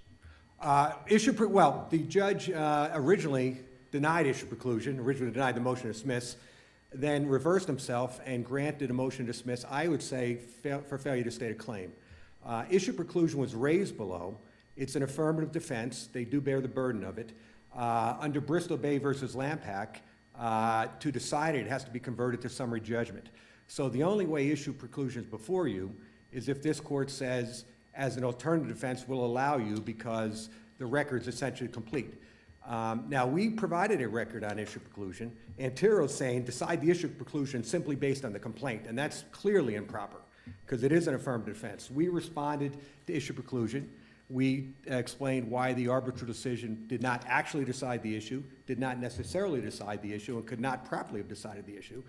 Well, the judge originally denied issue preclusion, originally denied the motion to dismiss, then reversed himself and granted a motion to dismiss, I would say, for failure to state a claim. Issue preclusion was raised below. It's an affirmative defense. They do bear the burden of it. Under Bristol Bay versus Lampak, to decide it has to be converted to summary judgment. So the only way issue preclusion is before you is if this court says, as an alternative defense, will allow you because the record's essentially complete. Now, we provided a record on issue preclusion. Antero's saying decide the issue preclusion simply based on the complaint, and that's clearly improper because it is an affirmative defense. We responded to issue preclusion. We explained why the arbitral decision did not actually decide the issue, did not necessarily decide the issue, and could not properly have decided the issue.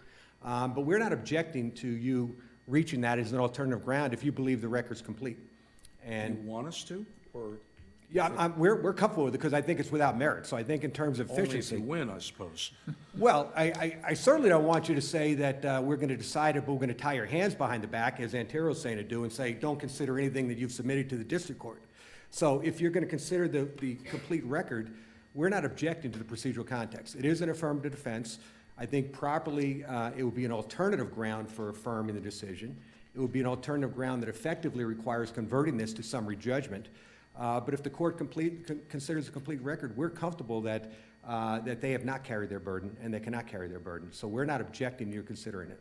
But we're not objecting to you reaching that as an alternative ground if you believe the record's complete. And You want us to, or yeah, we're comfortable with it because I think it's without merit. So I think in terms of only if efficiency. you win, I suppose? Well, I certainly don't want you to say that we're going to decide it, but we're going to tie your hands behind the back, as Antero's saying to do, and say, don't consider anything that you've submitted to the district court. So if you're going to consider the complete record, we're not objecting to the procedural context. It is an affirmative defense. I think properly it would be an alternative ground for affirming the decision. It would be an alternative ground that effectively requires converting this to summary judgment. But if the court considers a complete record, we're comfortable that they have not carried their burden and they cannot carry their burden. So we're not objecting to you considering it.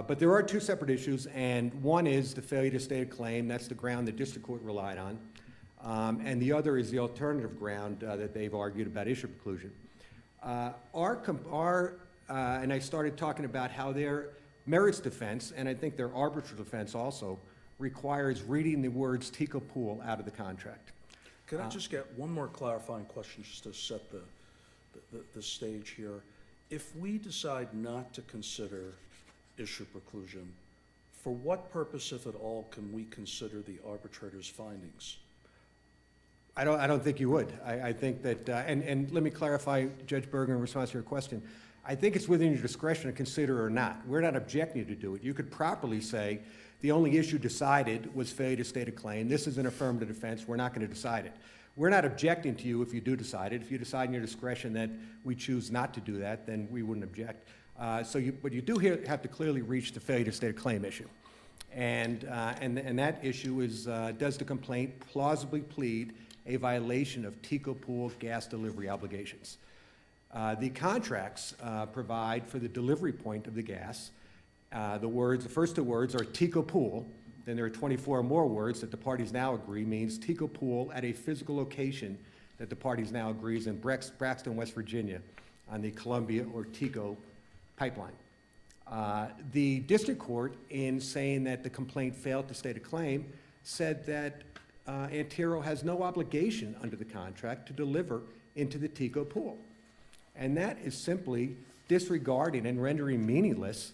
But there are two separate issues, and one is the failure to state a claim. That's the ground the district court relied on. And the other is the alternative ground that they've argued about issue preclusion. And I started talking about how their merits defense, and I think their arbitral defense also, requires reading the words Tico Pool out of the contract. Can I just get one more clarifying question just to set the stage here? If we decide not to consider issue preclusion, for what purpose, if at all, can we consider the arbitrator's findings? I don't think you would. I think that, and let me clarify, Judge Berger, in response to your question. I think it's within your discretion to consider or not. We're not objecting to do it. You could properly say the only issue decided was failure to state a claim. This is an affirmative defense. We're not going to decide it. We're not objecting to you if you do decide it. If you decide in your discretion that we choose not to do that, then we wouldn't object. But you do have to clearly reach the failure to state a claim issue. And that issue is, does the complaint plausibly plead a violation of TECO pool gas delivery obligations. The contracts provide for the delivery point of the gas. The first two words are TECO pool. Then there are 24 more words that the parties now agree means TECO pool at a physical location that the parties now agree is in Braxton, West Virginia, on the Columbia or TECO pipeline. The district court, in saying that the complaint failed to state a claim, said that Antero has no obligation under the contract to deliver into the TECO pool. And that is simply disregarding and rendering meaningless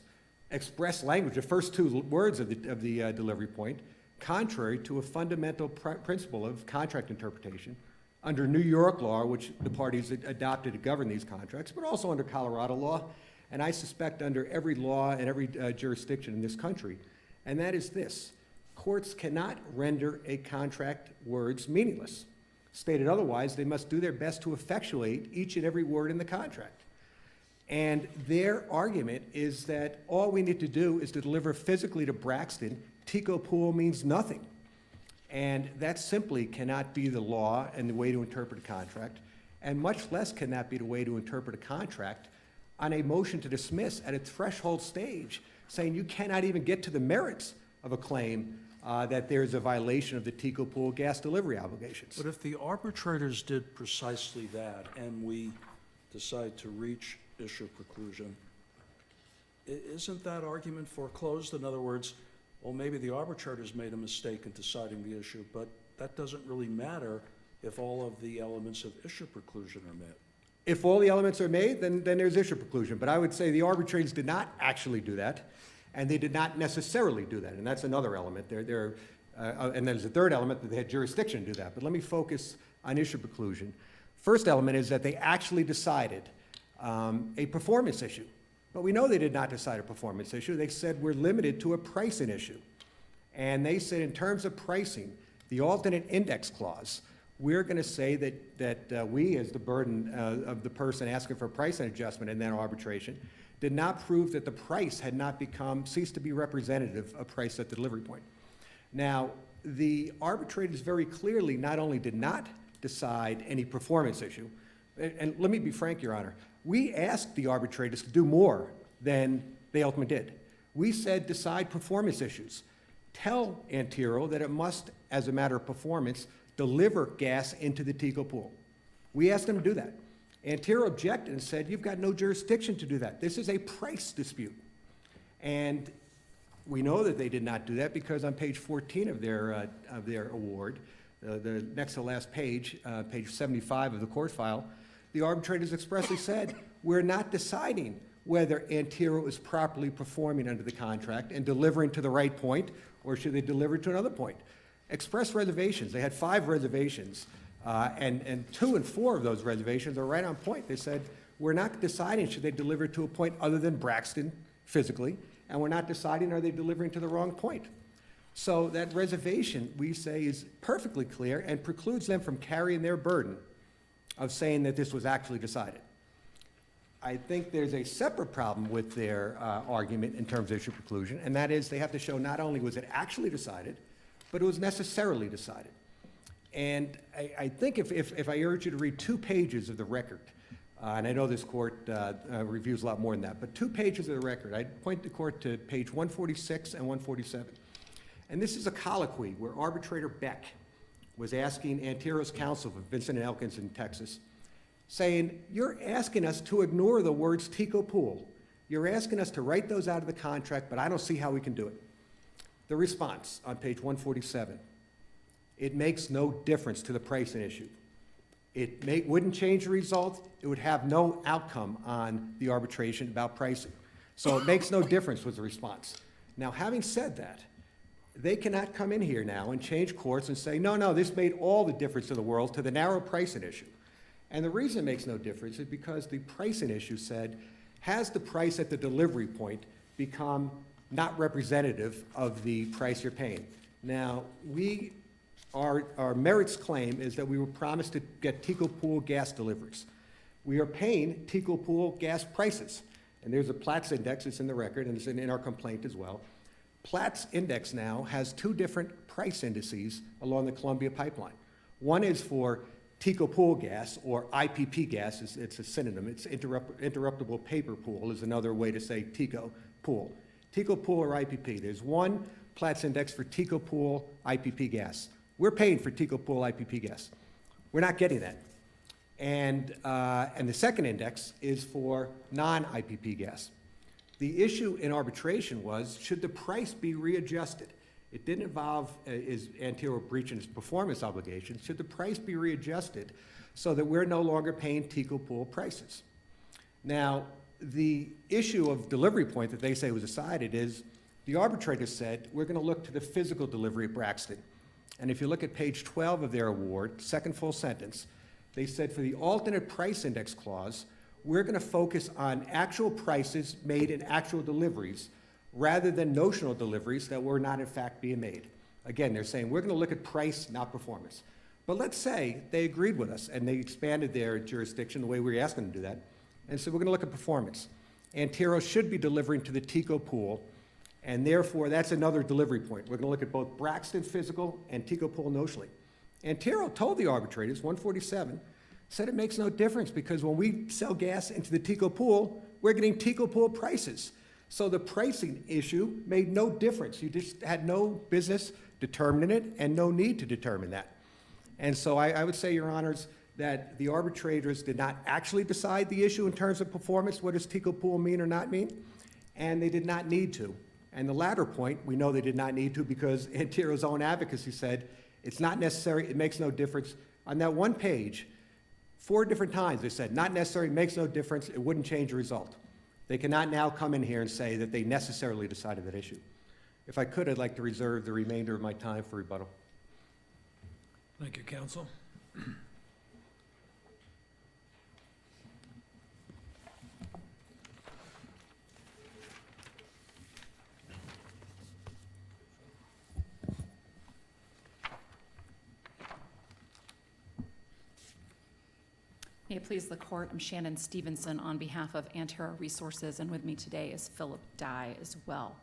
express language, the first two words of the delivery point, contrary to a fundamental principle of contract interpretation under New York law, which the parties adopted to govern these contracts, but also under Colorado law, and I suspect under every law and every jurisdiction in this country. And that is this: courts cannot render a contract words meaningless. Stated otherwise, they must do their best to effectuate each and every word in the contract. And their argument is that all we need to do is to deliver physically to Braxton. TECO pool means nothing. And that simply cannot be the law and the way to interpret a contract, and much less can that be the way to interpret a contract on a motion to dismiss at a threshold stage, saying you cannot even get to the merits of a claim that there's a violation of the TECO pool gas delivery obligations. But if the arbitrators did precisely that, and we decide to reach issue preclusion, isn't that argument foreclosed? In other words, well, maybe the arbitrators made a mistake in deciding the issue, but that doesn't really matter if all of the elements of issue preclusion are met. If all the elements are made, then there's issue preclusion. But I would say the arbitrators did not actually do that, and they did not necessarily do that, and that's another element. And there's a third element that they had jurisdiction to do that. But let me focus on issue preclusion. First element is that they actually decided a performance issue. But we know they did not decide a performance issue. They said we're limited to a pricing issue. And they said in terms of pricing, the alternate index clause, we're going to say that we, as the burden of the person asking for a pricing adjustment in that arbitration, did not prove that the price had not ceased to be representative of price at the delivery point. Now, the arbitrators very clearly not only did not decide any performance issue, and let me be frank, Your Honor, we asked the arbitrators to do more than they ultimately did. We said decide performance issues. Tell Antero that it must, as a matter of performance, deliver gas into the TECO pool. We asked them to do that. Antero objected and said, you've got no jurisdiction to do that. This is a price dispute. And we know that they did not do that because on page 14 of their award, the next to last page, page 75 of the court file, the arbitrators expressly said, we're not deciding whether Antero is properly performing under the contract and delivering to the right point, or should they deliver to another point. Express reservations, they had 5 reservations, and 2 and 4 of those reservations are right on point. They said, we're not deciding should they deliver to a point other than Braxton physically, and we're not deciding are they delivering to the wrong point. So that reservation, we say, is perfectly clear and precludes them from carrying their burden of saying that this was actually decided. I think there's a separate problem with their argument in terms of issue preclusion, and that is they have to show not only was it actually decided, but it was necessarily decided. And I think if I urge you to read 2 pages of the record, and I know this court reviews a lot more than that, but 2 pages of the record, I'd point the court to page 146 and 147. And this is a colloquy where arbitrator Beck was asking Antero's counsel for Vincent and Elkins in Texas, saying, you're asking us to ignore the words TECO pool. You're asking us to write those out of the contract, but I don't see how we can do it. The response on page 147, it makes no difference to the pricing issue. It wouldn't change the result. It would have no outcome on the arbitration about pricing. So it makes no difference was the response. Now, having said that, they cannot come in here now and change courts and say, no, this made all the difference in the world to the narrow pricing issue. And the reason it makes no difference is because the pricing issue said, has the price at the delivery point become not representative of the price you're paying? Now, our merits claim is that we were promised to get TECO pool gas deliveries. We are paying TECO pool gas prices. And there's a Platts index, it's in the record, and it's in our complaint as well. Platts index now has 2 different price indices along the Columbia pipeline. One is for Tico pool gas, or IPP gas, it's a synonym. It's interruptible paper pool is another way to say Tico pool. Tico pool or IPP. There's one Platts index for Tico pool IPP gas. We're paying for Tico pool IPP gas. We're not getting that. And the second index is for non-IPP gas. The issue in arbitration was, should the price be readjusted? It didn't involve, is Antero breaching its performance obligations? Should the price be readjusted so that we're no longer paying Tico pool prices? Now, the issue of delivery point that they say was decided is, the arbitrator said, we're going to look to the physical delivery at Braxton. And if you look at page 12 of their award, second full sentence, they said for the alternate price index clause, we're going to focus on actual prices made in actual deliveries rather than notional deliveries that were not in fact being made. Again, they're saying we're going to look at price, not performance. But let's say they agreed with us and they expanded their jurisdiction the way we were asking them to do that, and so we're going to look at performance. Antero should be delivering to the Tico pool, and therefore that's another delivery point. We're going to look at both Braxton physical and Tico pool notionally. Antero told the arbitrators, 147, said it makes no difference because when we sell gas into the Tico pool, we're getting Tico pool prices. So the pricing issue made no difference. You just had no business determining it and no need to determine that. And so I would say, Your Honors, that the arbitrators did not actually decide the issue in terms of performance, what does Tico pool mean or not mean, and they did not need to. And the latter point, we know they did not need to because Antero's own advocacy said, it's not necessary, it makes no difference. On that one page, 4 different times they said, not necessary, makes no difference, it wouldn't change the result. They cannot now come in here and say that they necessarily decided that issue. If I could, I'd like to reserve the remainder of my time for rebuttal. Thank you, counsel. May it please the court, I'm Shannon Stevenson on behalf of Antero Resources, and with me today is Philip Dye as well.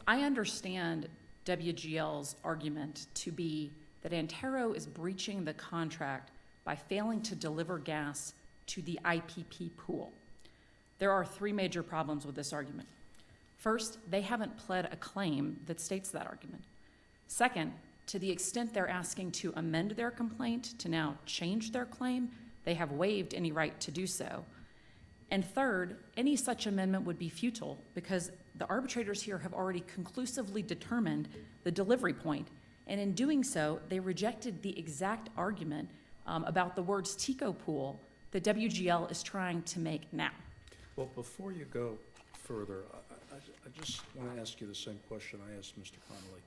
I understand WGL's argument to be that Antero is breaching the contract by failing to deliver gas to the IPP pool. There are 3 major problems with this argument. First, they haven't pled a claim that states that argument. Second, to the extent they're asking to amend their complaint to now change their claim, they have waived any right to do so. And third, any such amendment would be futile because the arbitrators here have already conclusively determined the delivery point. And in doing so, they rejected the exact argument about the words Tico pool that WGL is trying to make now. Well, before you go further, I just want to ask you the same question I asked Mr. Connolly.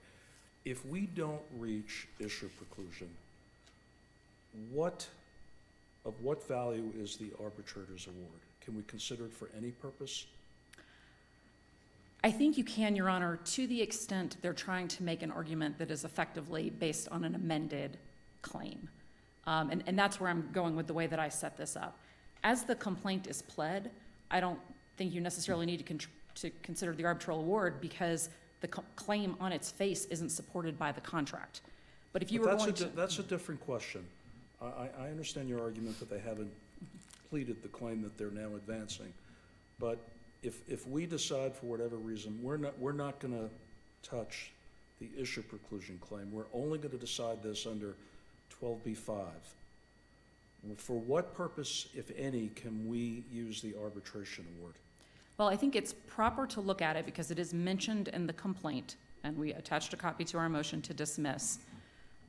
If we don't reach issue preclusion, of what value is the arbitrator's award? Can we consider it for any purpose? I think you can, Your Honor, to the extent they're trying to make an argument that is effectively based on an amended claim. And that's where I'm going with the way that I set this up. As the complaint is pled, I don't think you necessarily need to consider the arbitral award because the claim on its face isn't supported by the contract. But if you were going to... That's a different question. I understand your argument that they haven't pleaded the claim that they're now advancing. But if we decide for whatever reason, we're not going to touch the issue preclusion claim. We're only going to decide this under 12b-5. For what purpose, if any, can we use the arbitration award? Well, I think it's proper to look at it because it is mentioned in the complaint, and we attached a copy to our motion to dismiss.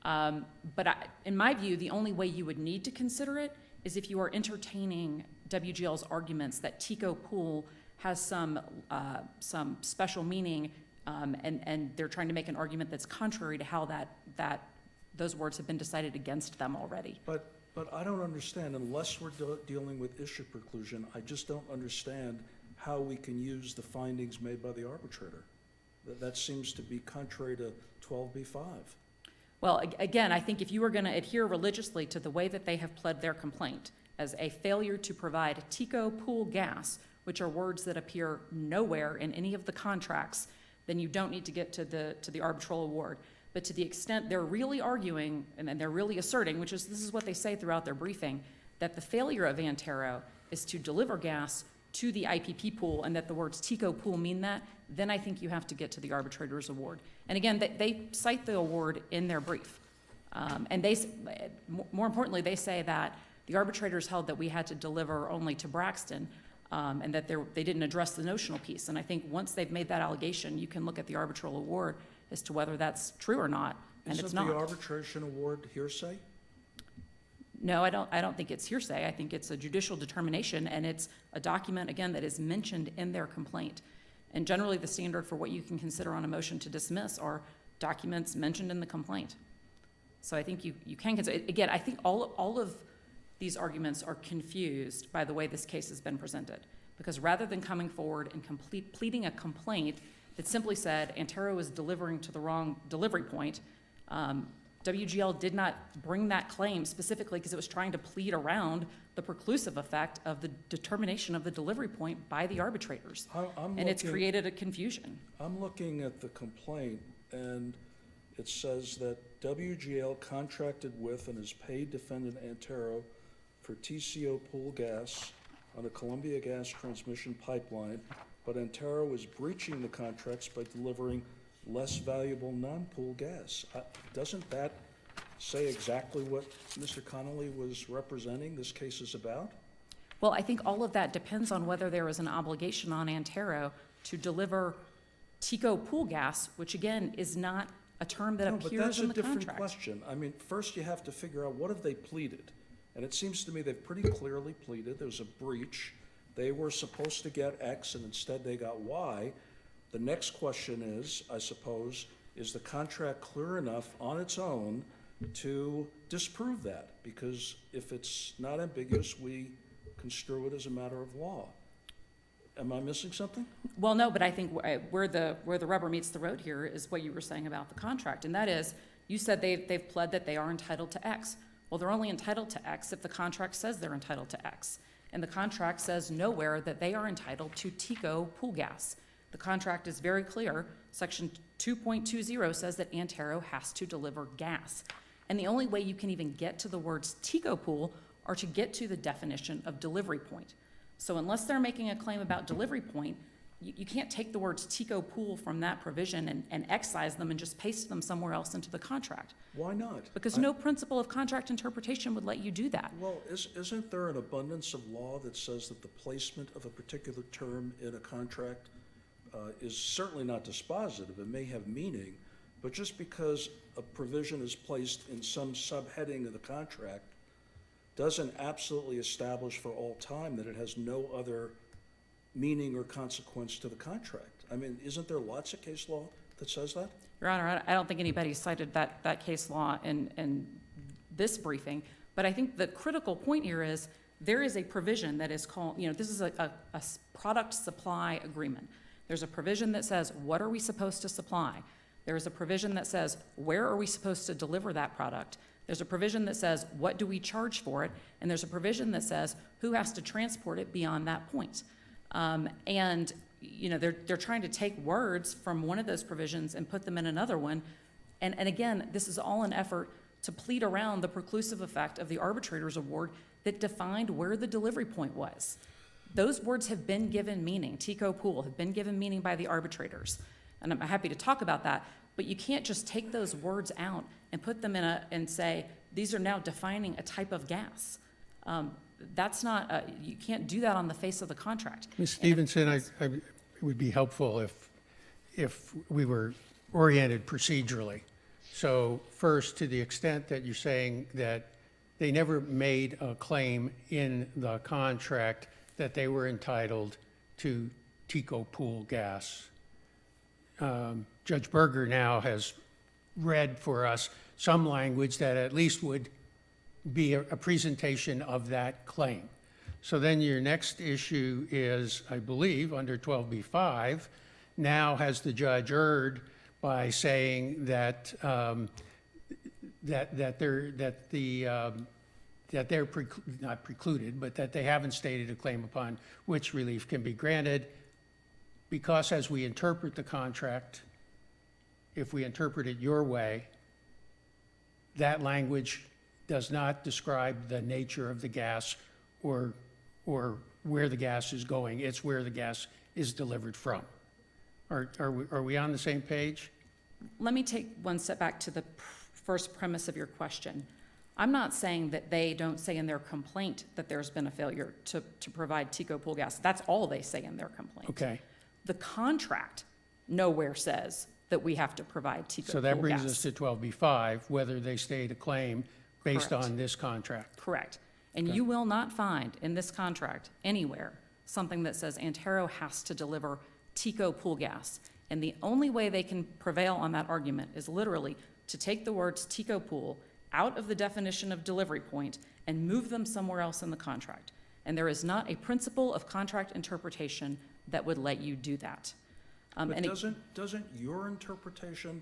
In my view, the only way you would need to consider it is if you are entertaining WGL's arguments that Tico pool has some special meaning, and they're trying to make an argument that's contrary to how those words have been decided against them already. But I don't understand, unless we're dealing with issue preclusion, I just don't understand how we can use the findings made by the arbitrator. That seems to be contrary to 12b-5. Well, again, I think if you were going to adhere religiously to the way that they have pled their complaint as a failure to provide Tico pool gas, which are words that appear nowhere in any of the contracts, then you don't need to get to the arbitral award. But to the extent they're really arguing, and then they're really asserting, which is, this is what they say throughout their briefing, that the failure of Antero is to deliver gas to the IPP pool and that the words TICO pool mean that, then I think you have to get to the arbitrator's award. And again, they cite the award in their brief. And more importantly, they say that the arbitrators held that we had to deliver only to Braxton, and that they didn't address the notional piece. And I think once they've made that allegation, you can look at the arbitral award as to whether that's true or not, and it's not. Isn't the arbitration award hearsay? No, I don't think it's hearsay. I think it's a judicial determination, and it's a document, again, that is mentioned in their complaint. And generally, the standard for what you can consider on a motion to dismiss are documents mentioned in the complaint. So I think you can consider, again, I think all of these arguments are confused by the way this case has been presented. Because rather than coming forward and pleading a complaint that simply said Antero is delivering to the wrong delivery point, WGL did not bring that claim specifically because it was trying to plead around the preclusive effect of the determination of the delivery point by the arbitrators. And it's created a confusion. I'm looking at the complaint, and it says that WGL contracted with and has paid defendant Antero for TCO pool gas on a Columbia gas transmission pipeline, but Antero is breaching the contracts by delivering less valuable non-pool gas. Doesn't that say exactly what Mr. Connolly was representing this case is about? Well, I think all of that depends on whether there is an obligation on Antero to deliver TICO pool gas, which again is not a term that appears in the No, but that's a different contract. question. I mean, first you have to figure out what have they pleaded? And it seems to me they've pretty clearly pleaded there was a breach. They were supposed to get X and instead they got Y. The next question is, I suppose, is the contract clear enough on its own to disprove that? Because if it's not ambiguous, we construe it as a matter of law. Am I missing something? Well, no, but I think where the rubber meets the road here is what you were saying about the contract, and that is, you said they've pled that they are entitled to X. Well, they're only entitled to X if the contract says they're entitled to X. And the contract says nowhere that they are entitled to TICO pool gas. The contract is very clear. Section 2.20 says that Antero has to deliver gas. And the only way you can even get to the words TICO pool are to get to the definition of delivery point. So unless they're making a claim about delivery point, you can't take the words TICO pool from that provision and excise them and just paste them somewhere else into the contract. Why not? Because no principle of contract interpretation would let you do that. Well, isn't there an abundance of law that says that the placement of a particular term in a contract is certainly not dispositive? It may have meaning, but just because a provision is placed in some subheading of the contract doesn't absolutely establish for all time that it has no other meaning or consequence to the contract. I mean, isn't there lots of case law that says that? Your Honor, I don't think anybody cited that case law in this briefing, but I think the critical point here is there is a provision that is called, this is a product supply agreement. There's a provision that says, what are we supposed to supply? There is a provision that says, where are we supposed to deliver that product? There's a provision that says, what do we charge for it? And there's a provision that says, who has to transport it beyond that point? And they're trying to take words from one of those provisions and put them in another one. And again, this is all an effort to plead around the preclusive effect of the arbitrator's award that defined where the delivery point was. Those words have been given meaning. TICO pool have been given meaning by the arbitrators. And I'm happy to talk about that, but you can't just take those words out and put them and say, these are now defining a type of gas. That's not, you can't do that on the face of the contract. Ms. Stevenson, it would be helpful if we were oriented procedurally. So first, to the extent that you're saying that they never made a claim in the contract that they were entitled to TICO pool gas. Judge Berger now has read for us some language that at least would be a presentation of that claim. So then your next issue is, I believe, under 12b-5, now has the judge erred by saying that they're not precluded, but that they haven't stated a claim upon which relief can be granted, because as we interpret the contract, if we interpret it your way, that language does not describe the nature of the gas or where the gas is going. It's where the gas is delivered from. Are we on the same page? Let me take one step back to the first premise of your question. I'm not saying that they don't say in their complaint that there's been a failure to provide TECO pool gas. That's all they say in their complaint. Okay, The contract nowhere says that we have to provide TECO pool gas. so that brings us to 12B5, whether they state a claim based Correct. on this contract. Correct. And Okay. you will not find in this contract anywhere something that says Antero has to deliver TECO pool gas. And the only way they can prevail on that argument is literally to take the words TECO pool out of the definition of delivery point and move them somewhere else in the contract. And there is not a principle of contract interpretation that would let you do that. But and it- doesn't your interpretation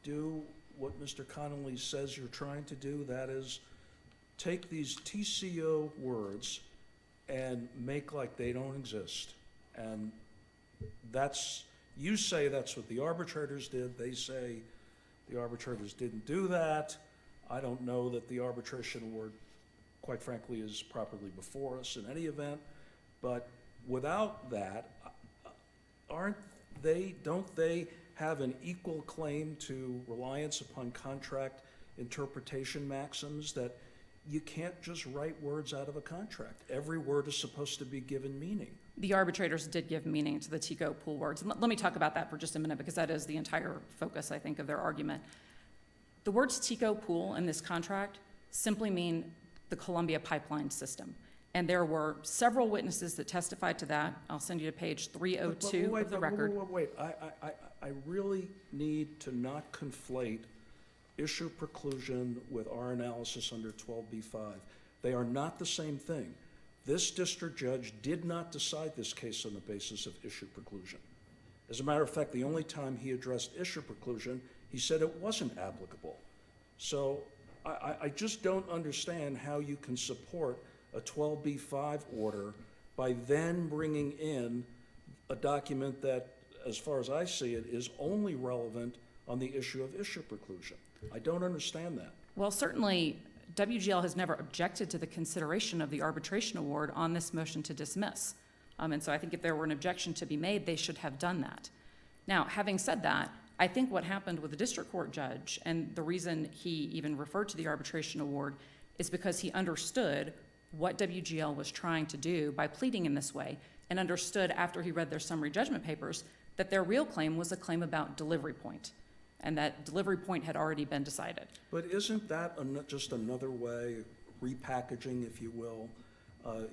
do what Mr. Connolly says you're trying to do? That is, take these TCO words and make like they don't exist. And that's, you say that's what the arbitrators did. They say the arbitrators didn't do that. I don't know that the arbitration award, quite frankly, is properly before us in any event. But without that, don't they have an equal claim to reliance upon contract interpretation maxims that you can't just write words out of a contract? Every word is supposed to be given meaning. The arbitrators did give meaning to the TECO pool words. And let me talk about that for just a minute, because that is the entire focus, I think, of their argument. The words TECO pool in this contract simply mean the Columbia pipeline system. And there were several witnesses that testified to that. I'll send you to page 302 of the record. Wait, I really need to not conflate issue preclusion with our analysis under 12B5. They are not the same thing. This district judge did not decide this case on the basis of issue preclusion. As a matter of fact, the only time he addressed issue preclusion, he said it wasn't applicable. So I just don't understand how you can support a 12B5 order by then bringing in a document that, as far as I see it, is only relevant on the issue of issue preclusion. I don't understand that. Well, certainly, WGL has never objected to the consideration of the arbitration award on this motion to dismiss. And so I think if there were an objection to be made, they should have done that. Now, having said that, I think what happened with the district court judge, and the reason he even referred to the arbitration award, is because he understood what WGL was trying to do by pleading in this way, and understood after he read their summary judgment papers that their real claim was a claim about delivery point, and that delivery point had already been decided. But isn't that just another way, repackaging, if you will,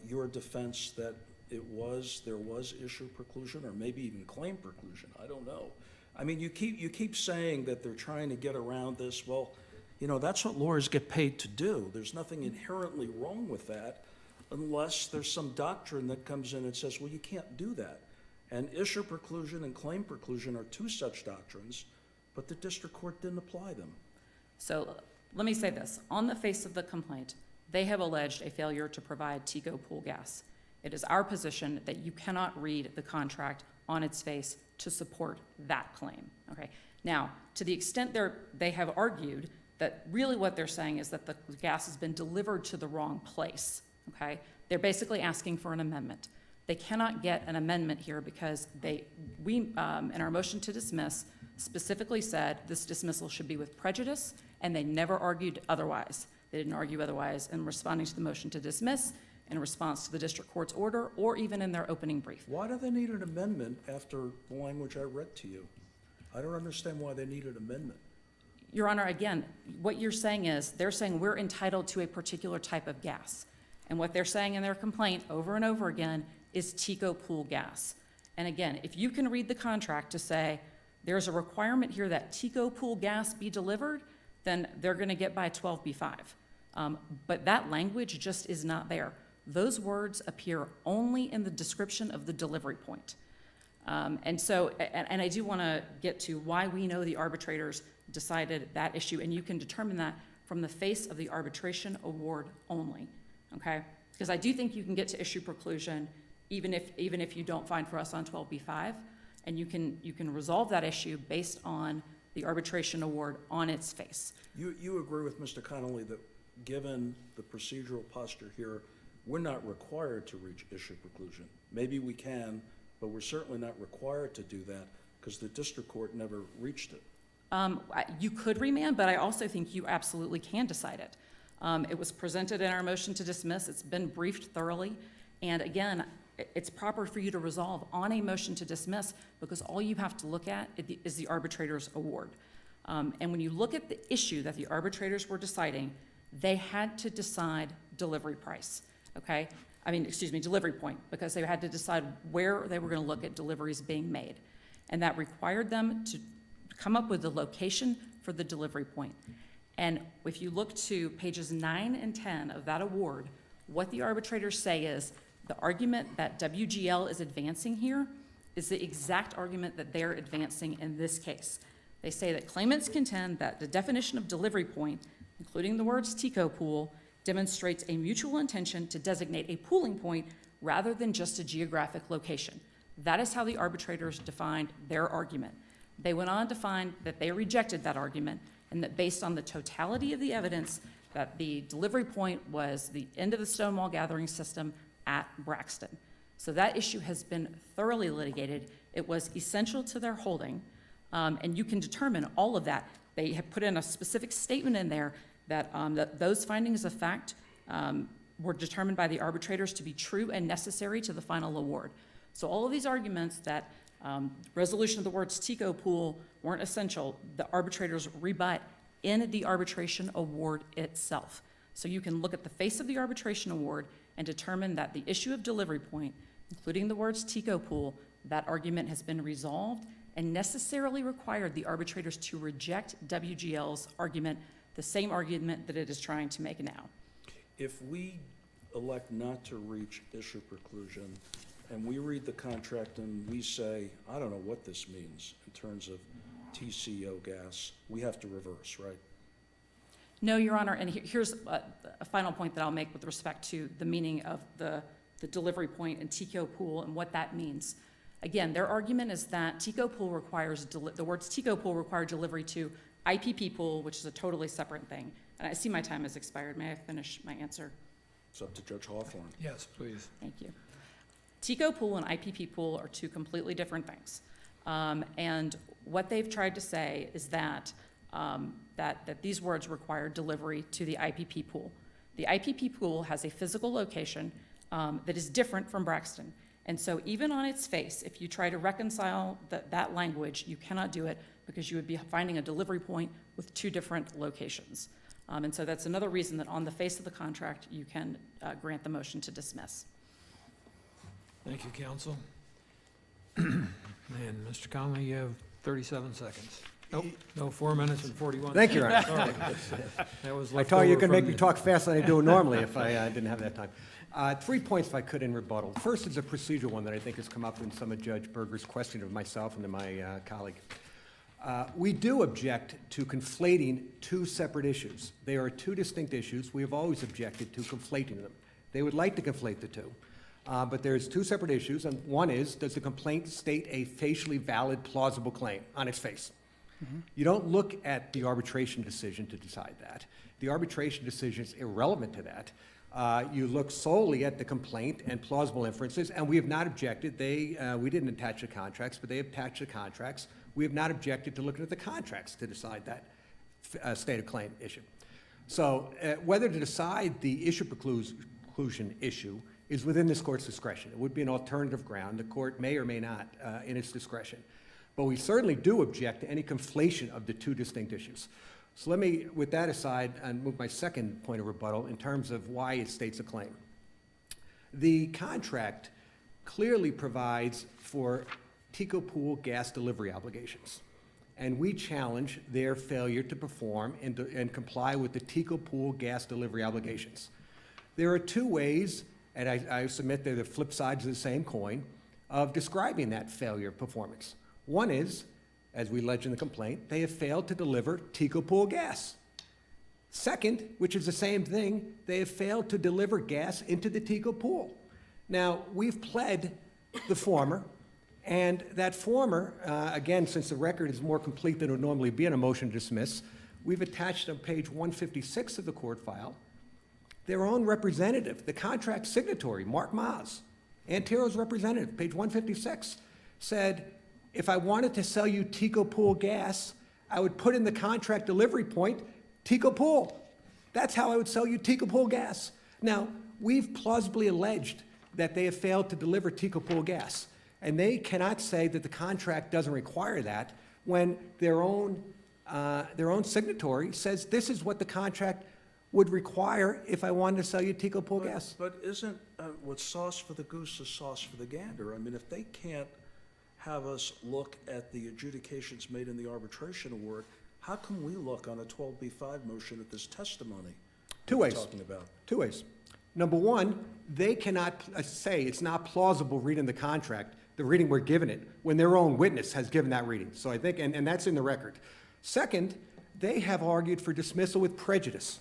your defense that there was issue preclusion, or maybe even claim preclusion? I don't know. I mean, you keep saying that they're trying to get around this. Well, you know, that's what lawyers get paid to do. There's nothing inherently wrong with that unless there's some doctrine that comes in and says, well, you can't do that. And issue preclusion and claim preclusion are two such doctrines, but the district court didn't apply them. So let me say this. On the face of the complaint, they have alleged a failure to provide TECO pool gas. It is our position that you cannot read the contract on its face to support that claim, okay? Now, to the extent they have argued that really what they're saying is that the gas has been delivered to the wrong place, okay? They're basically asking for an amendment. They cannot get an amendment here because we, in our motion to dismiss, specifically said this dismissal should be with prejudice, and they never argued otherwise. They didn't argue otherwise in responding to the motion to dismiss, in response to the district court's order, or even in their opening brief. Why do they need an amendment after the language I read to you? I don't understand why they need an amendment. Your Honor, again, what you're saying is, they're saying we're entitled to a particular type of gas. And what they're saying in their complaint over and over again is TECO pool gas. And again, if you can read the contract to say there's a requirement here that TECO pool gas be delivered, then they're gonna get by 12B5. But that language just is not there. Those words appear only in the description of the delivery point. And so, and I do wanna get to why we know the arbitrators decided that issue, and you can determine that from the face of the arbitration award only, okay? Because I do think you can get to issue preclusion even if you don't find for us on 12B5, and you can resolve that issue based on the arbitration award on its face. You agree with Mr. Connolly that, given the procedural posture here, we're not required to reach issue preclusion? Maybe we can, but we're certainly not required to do that because the district court never reached it. You could remand, but I also think you absolutely can decide it. It was presented in our motion to dismiss. It's been briefed thoroughly. And again, it's proper for you to resolve on a motion to dismiss because all you have to look at is the arbitrator's award. And when you look at the issue that the arbitrators were deciding, they had to decide delivery price, okay? Delivery point, because they had to decide where they were going to look at deliveries being made. And that required them to come up with the location for the delivery point. And if you look to pages 9 and 10 of that award, what the arbitrators say is the argument that WGL is advancing here is the exact argument that they're advancing in this case. They say that claimants contend that the definition of delivery point, including the words TICO pool, demonstrates a mutual intention to designate a pooling point rather than just a geographic location. That is how the arbitrators defined their argument. They went on to find that they rejected that argument and that based on the totality of the evidence that the delivery point was the end of the Stonewall gathering system at Braxton. So that issue has been thoroughly litigated. It was essential to their holding, and you can determine all of that. They have put in a specific statement in there that those findings of fact were determined by the arbitrators to be true and necessary to the final award. So all of these arguments that resolution of the words TICO pool weren't essential, the arbitrators rebut in the arbitration award itself. So you can look at the face of the arbitration award and determine that the issue of delivery point, including the words TICO pool, that argument has been resolved and necessarily required the arbitrators to reject WGL's argument, the same argument that it is trying to make now. If we elect not to reach issue preclusion, and we read the contract and we say, I don't know what this means in terms of TCO gas, we have to reverse, right? No, Your Honor, and here's a final point that I'll make with respect to the meaning of the delivery point and TICO pool and what that means. Again, their argument is that TICO pool requires, the words TICO pool require delivery to IPP pool, which is a totally separate thing. And I see my time has expired. May I finish my answer? It's up to Judge Hawthorne. Yes, please. Thank you. TICO pool and IPP pool are two completely different things. And what they've tried to say is that these words require delivery to the IPP pool. The IPP pool has a physical location that is different from Braxton. And so even on its face, if you try to reconcile that language, you cannot do it because you would be finding a delivery point with two different locations. And so that's another reason that on the face of the contract, you can grant the motion to dismiss. Thank you, counsel. And Mr. Conley, you have 37 seconds. Nope, no, 4 minutes and 41 seconds. Thank you, Your Honor. Sorry. That was I left told you you over could make from me the- talk faster than I do normally if I didn't have that time. 3 points, if I could, in rebuttal. First is a procedural one that I think has come up in some of Judge Berger's questioning of myself and to my colleague. We do object to conflating two separate issues. They are two distinct issues. We have always objected to conflating them. They would like to conflate the two. But there's two separate issues, and one is, does the complaint state a facially valid, plausible claim on its face? You don't look at the arbitration decision to decide that. The arbitration decision is irrelevant to that. You look solely at the complaint and plausible inferences, and we have not objected. We didn't attach the contracts, but they attached the contracts. We have not objected to looking at the contracts to decide that state of claim issue. So whether to decide the issue preclusion issue is within this court's discretion. It would be an alternative ground. The court may or may not in its discretion. But we certainly do object to any conflation of the two distinct issues. So let me, with that aside, and move my second point of rebuttal in terms of why it states a claim. The contract clearly provides for TICO pool gas delivery obligations. And we challenge their failure to perform and comply with the TICO pool gas delivery obligations. There are two ways, and I submit they're the flip sides of the same coin, of describing that failure of performance. One is, as we allege in the complaint, they have failed to deliver TICO pool gas. Second, which is the same thing, they have failed to deliver gas into the TICO pool. Now, we've pled the former, And that former, again, since the record is more complete than it would normally be in a motion to dismiss, we've attached on page 156 of the court file their own representative, the contract signatory, Mark Maas, Antero's representative, page 156, said, if I wanted to sell you Tico Pool gas, I would put in the contract delivery point, Tico Pool. That's how I would sell you Tico Pool gas. Now, we've plausibly alleged that they have failed to deliver Tico Pool gas, and they cannot say that the contract doesn't require that when their own signatory says this is what the contract would require if I wanted to sell you Tico Pool gas. But isn't what's sauce for the goose is sauce for the gander? I mean, if they can't have us look at the adjudications made in the arbitration award, how can we look on a 12B5 motion at this testimony? Two we're ways. Talking about? Two ways. Number one, they cannot say it's not plausible reading the contract, the reading we're giving it, when their own witness has given that reading. So I think, and that's in the record. Second, they have argued for dismissal with prejudice.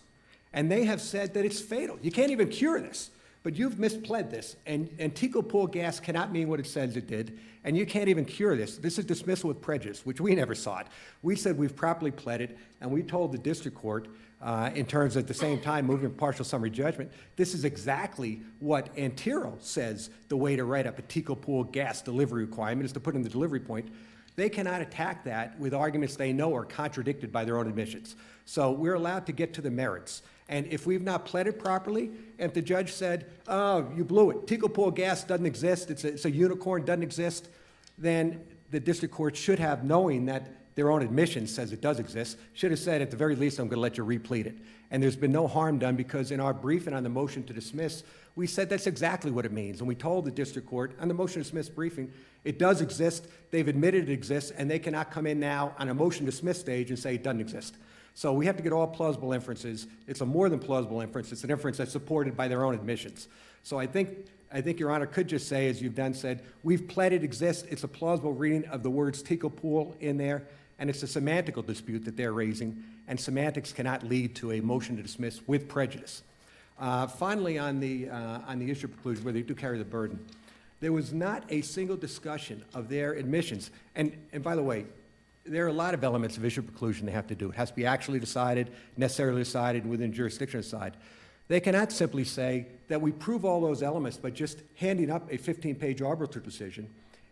And they have said that it's fatal. You can't even cure this, but you've mispled this, and Tico Pool gas cannot mean what it says it did, and you can't even cure this. This is dismissal with prejudice, which we never sought. We said we've properly pled it, and we told the district court, in terms of at the same time moving partial summary judgment, this is exactly what Antero says the way to write up a Tico Pool gas delivery requirement is to put in the delivery point. They cannot attack that with arguments they know are contradicted by their own admissions. So we're allowed to get to the merits. And if we've not pled it properly, and if the judge said, oh, you blew it, Tico Pool gas doesn't exist, it's a unicorn, doesn't exist, then the district court should have, knowing that their own admission says it does exist, should have said, at the very least, I'm going to let you replete it. And there's been no harm done, because in our briefing on the motion to dismiss, we said that's exactly what it means. And we told the district court on the motion to dismiss briefing, it does exist, they've admitted it exists, and they cannot come in now on a motion to dismiss stage and say it doesn't exist. So we have to get all plausible inferences. It's a more than plausible inference. It's an inference that's supported by their own admissions. So I think Your Honor could just say, as you've done said, we've pled it exists. It's a plausible reading of the words Tico Pool in there, and it's a semantical dispute that they're raising, and semantics cannot lead to a motion to dismiss with prejudice. Finally, on the issue of preclusion, where they do carry the burden, there was not a single discussion of their admissions. And by the way, there are a lot of elements of issue preclusion they have to do. It has to be actually decided, necessarily decided, within jurisdiction aside. They cannot simply say that we prove all those elements by just handing up a 15-page arbitral decision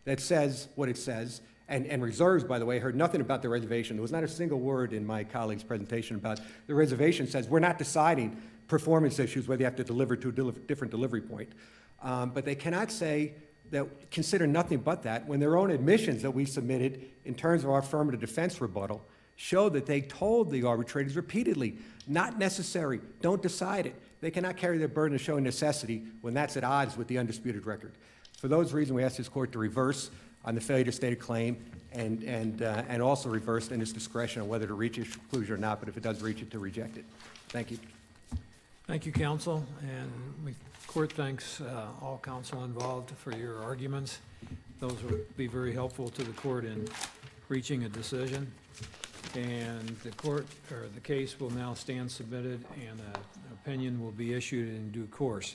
that says what it says, and reserves, by the way, heard nothing about the reservation. There was not a single word in my colleague's presentation about the reservation says we're not deciding performance issues, whether you have to deliver to a different delivery point. But they cannot say that consider nothing but that when their own admissions that we submitted in terms of our affirmative defense rebuttal show that they told the arbitrators repeatedly, not necessary, don't decide it. They cannot carry their burden of showing necessity when that's at odds with the undisputed record. For those reasons, we ask this court to reverse on the failure to state a claim and also reverse in its discretion on whether to reach issue preclusion or not, but if it does reach it, to reject it. Thank you. Thank you, counsel, and the court thanks all counsel involved for your arguments. Those will be very helpful to the court in reaching a decision. And the case will now stand submitted, and an opinion will be issued in due course.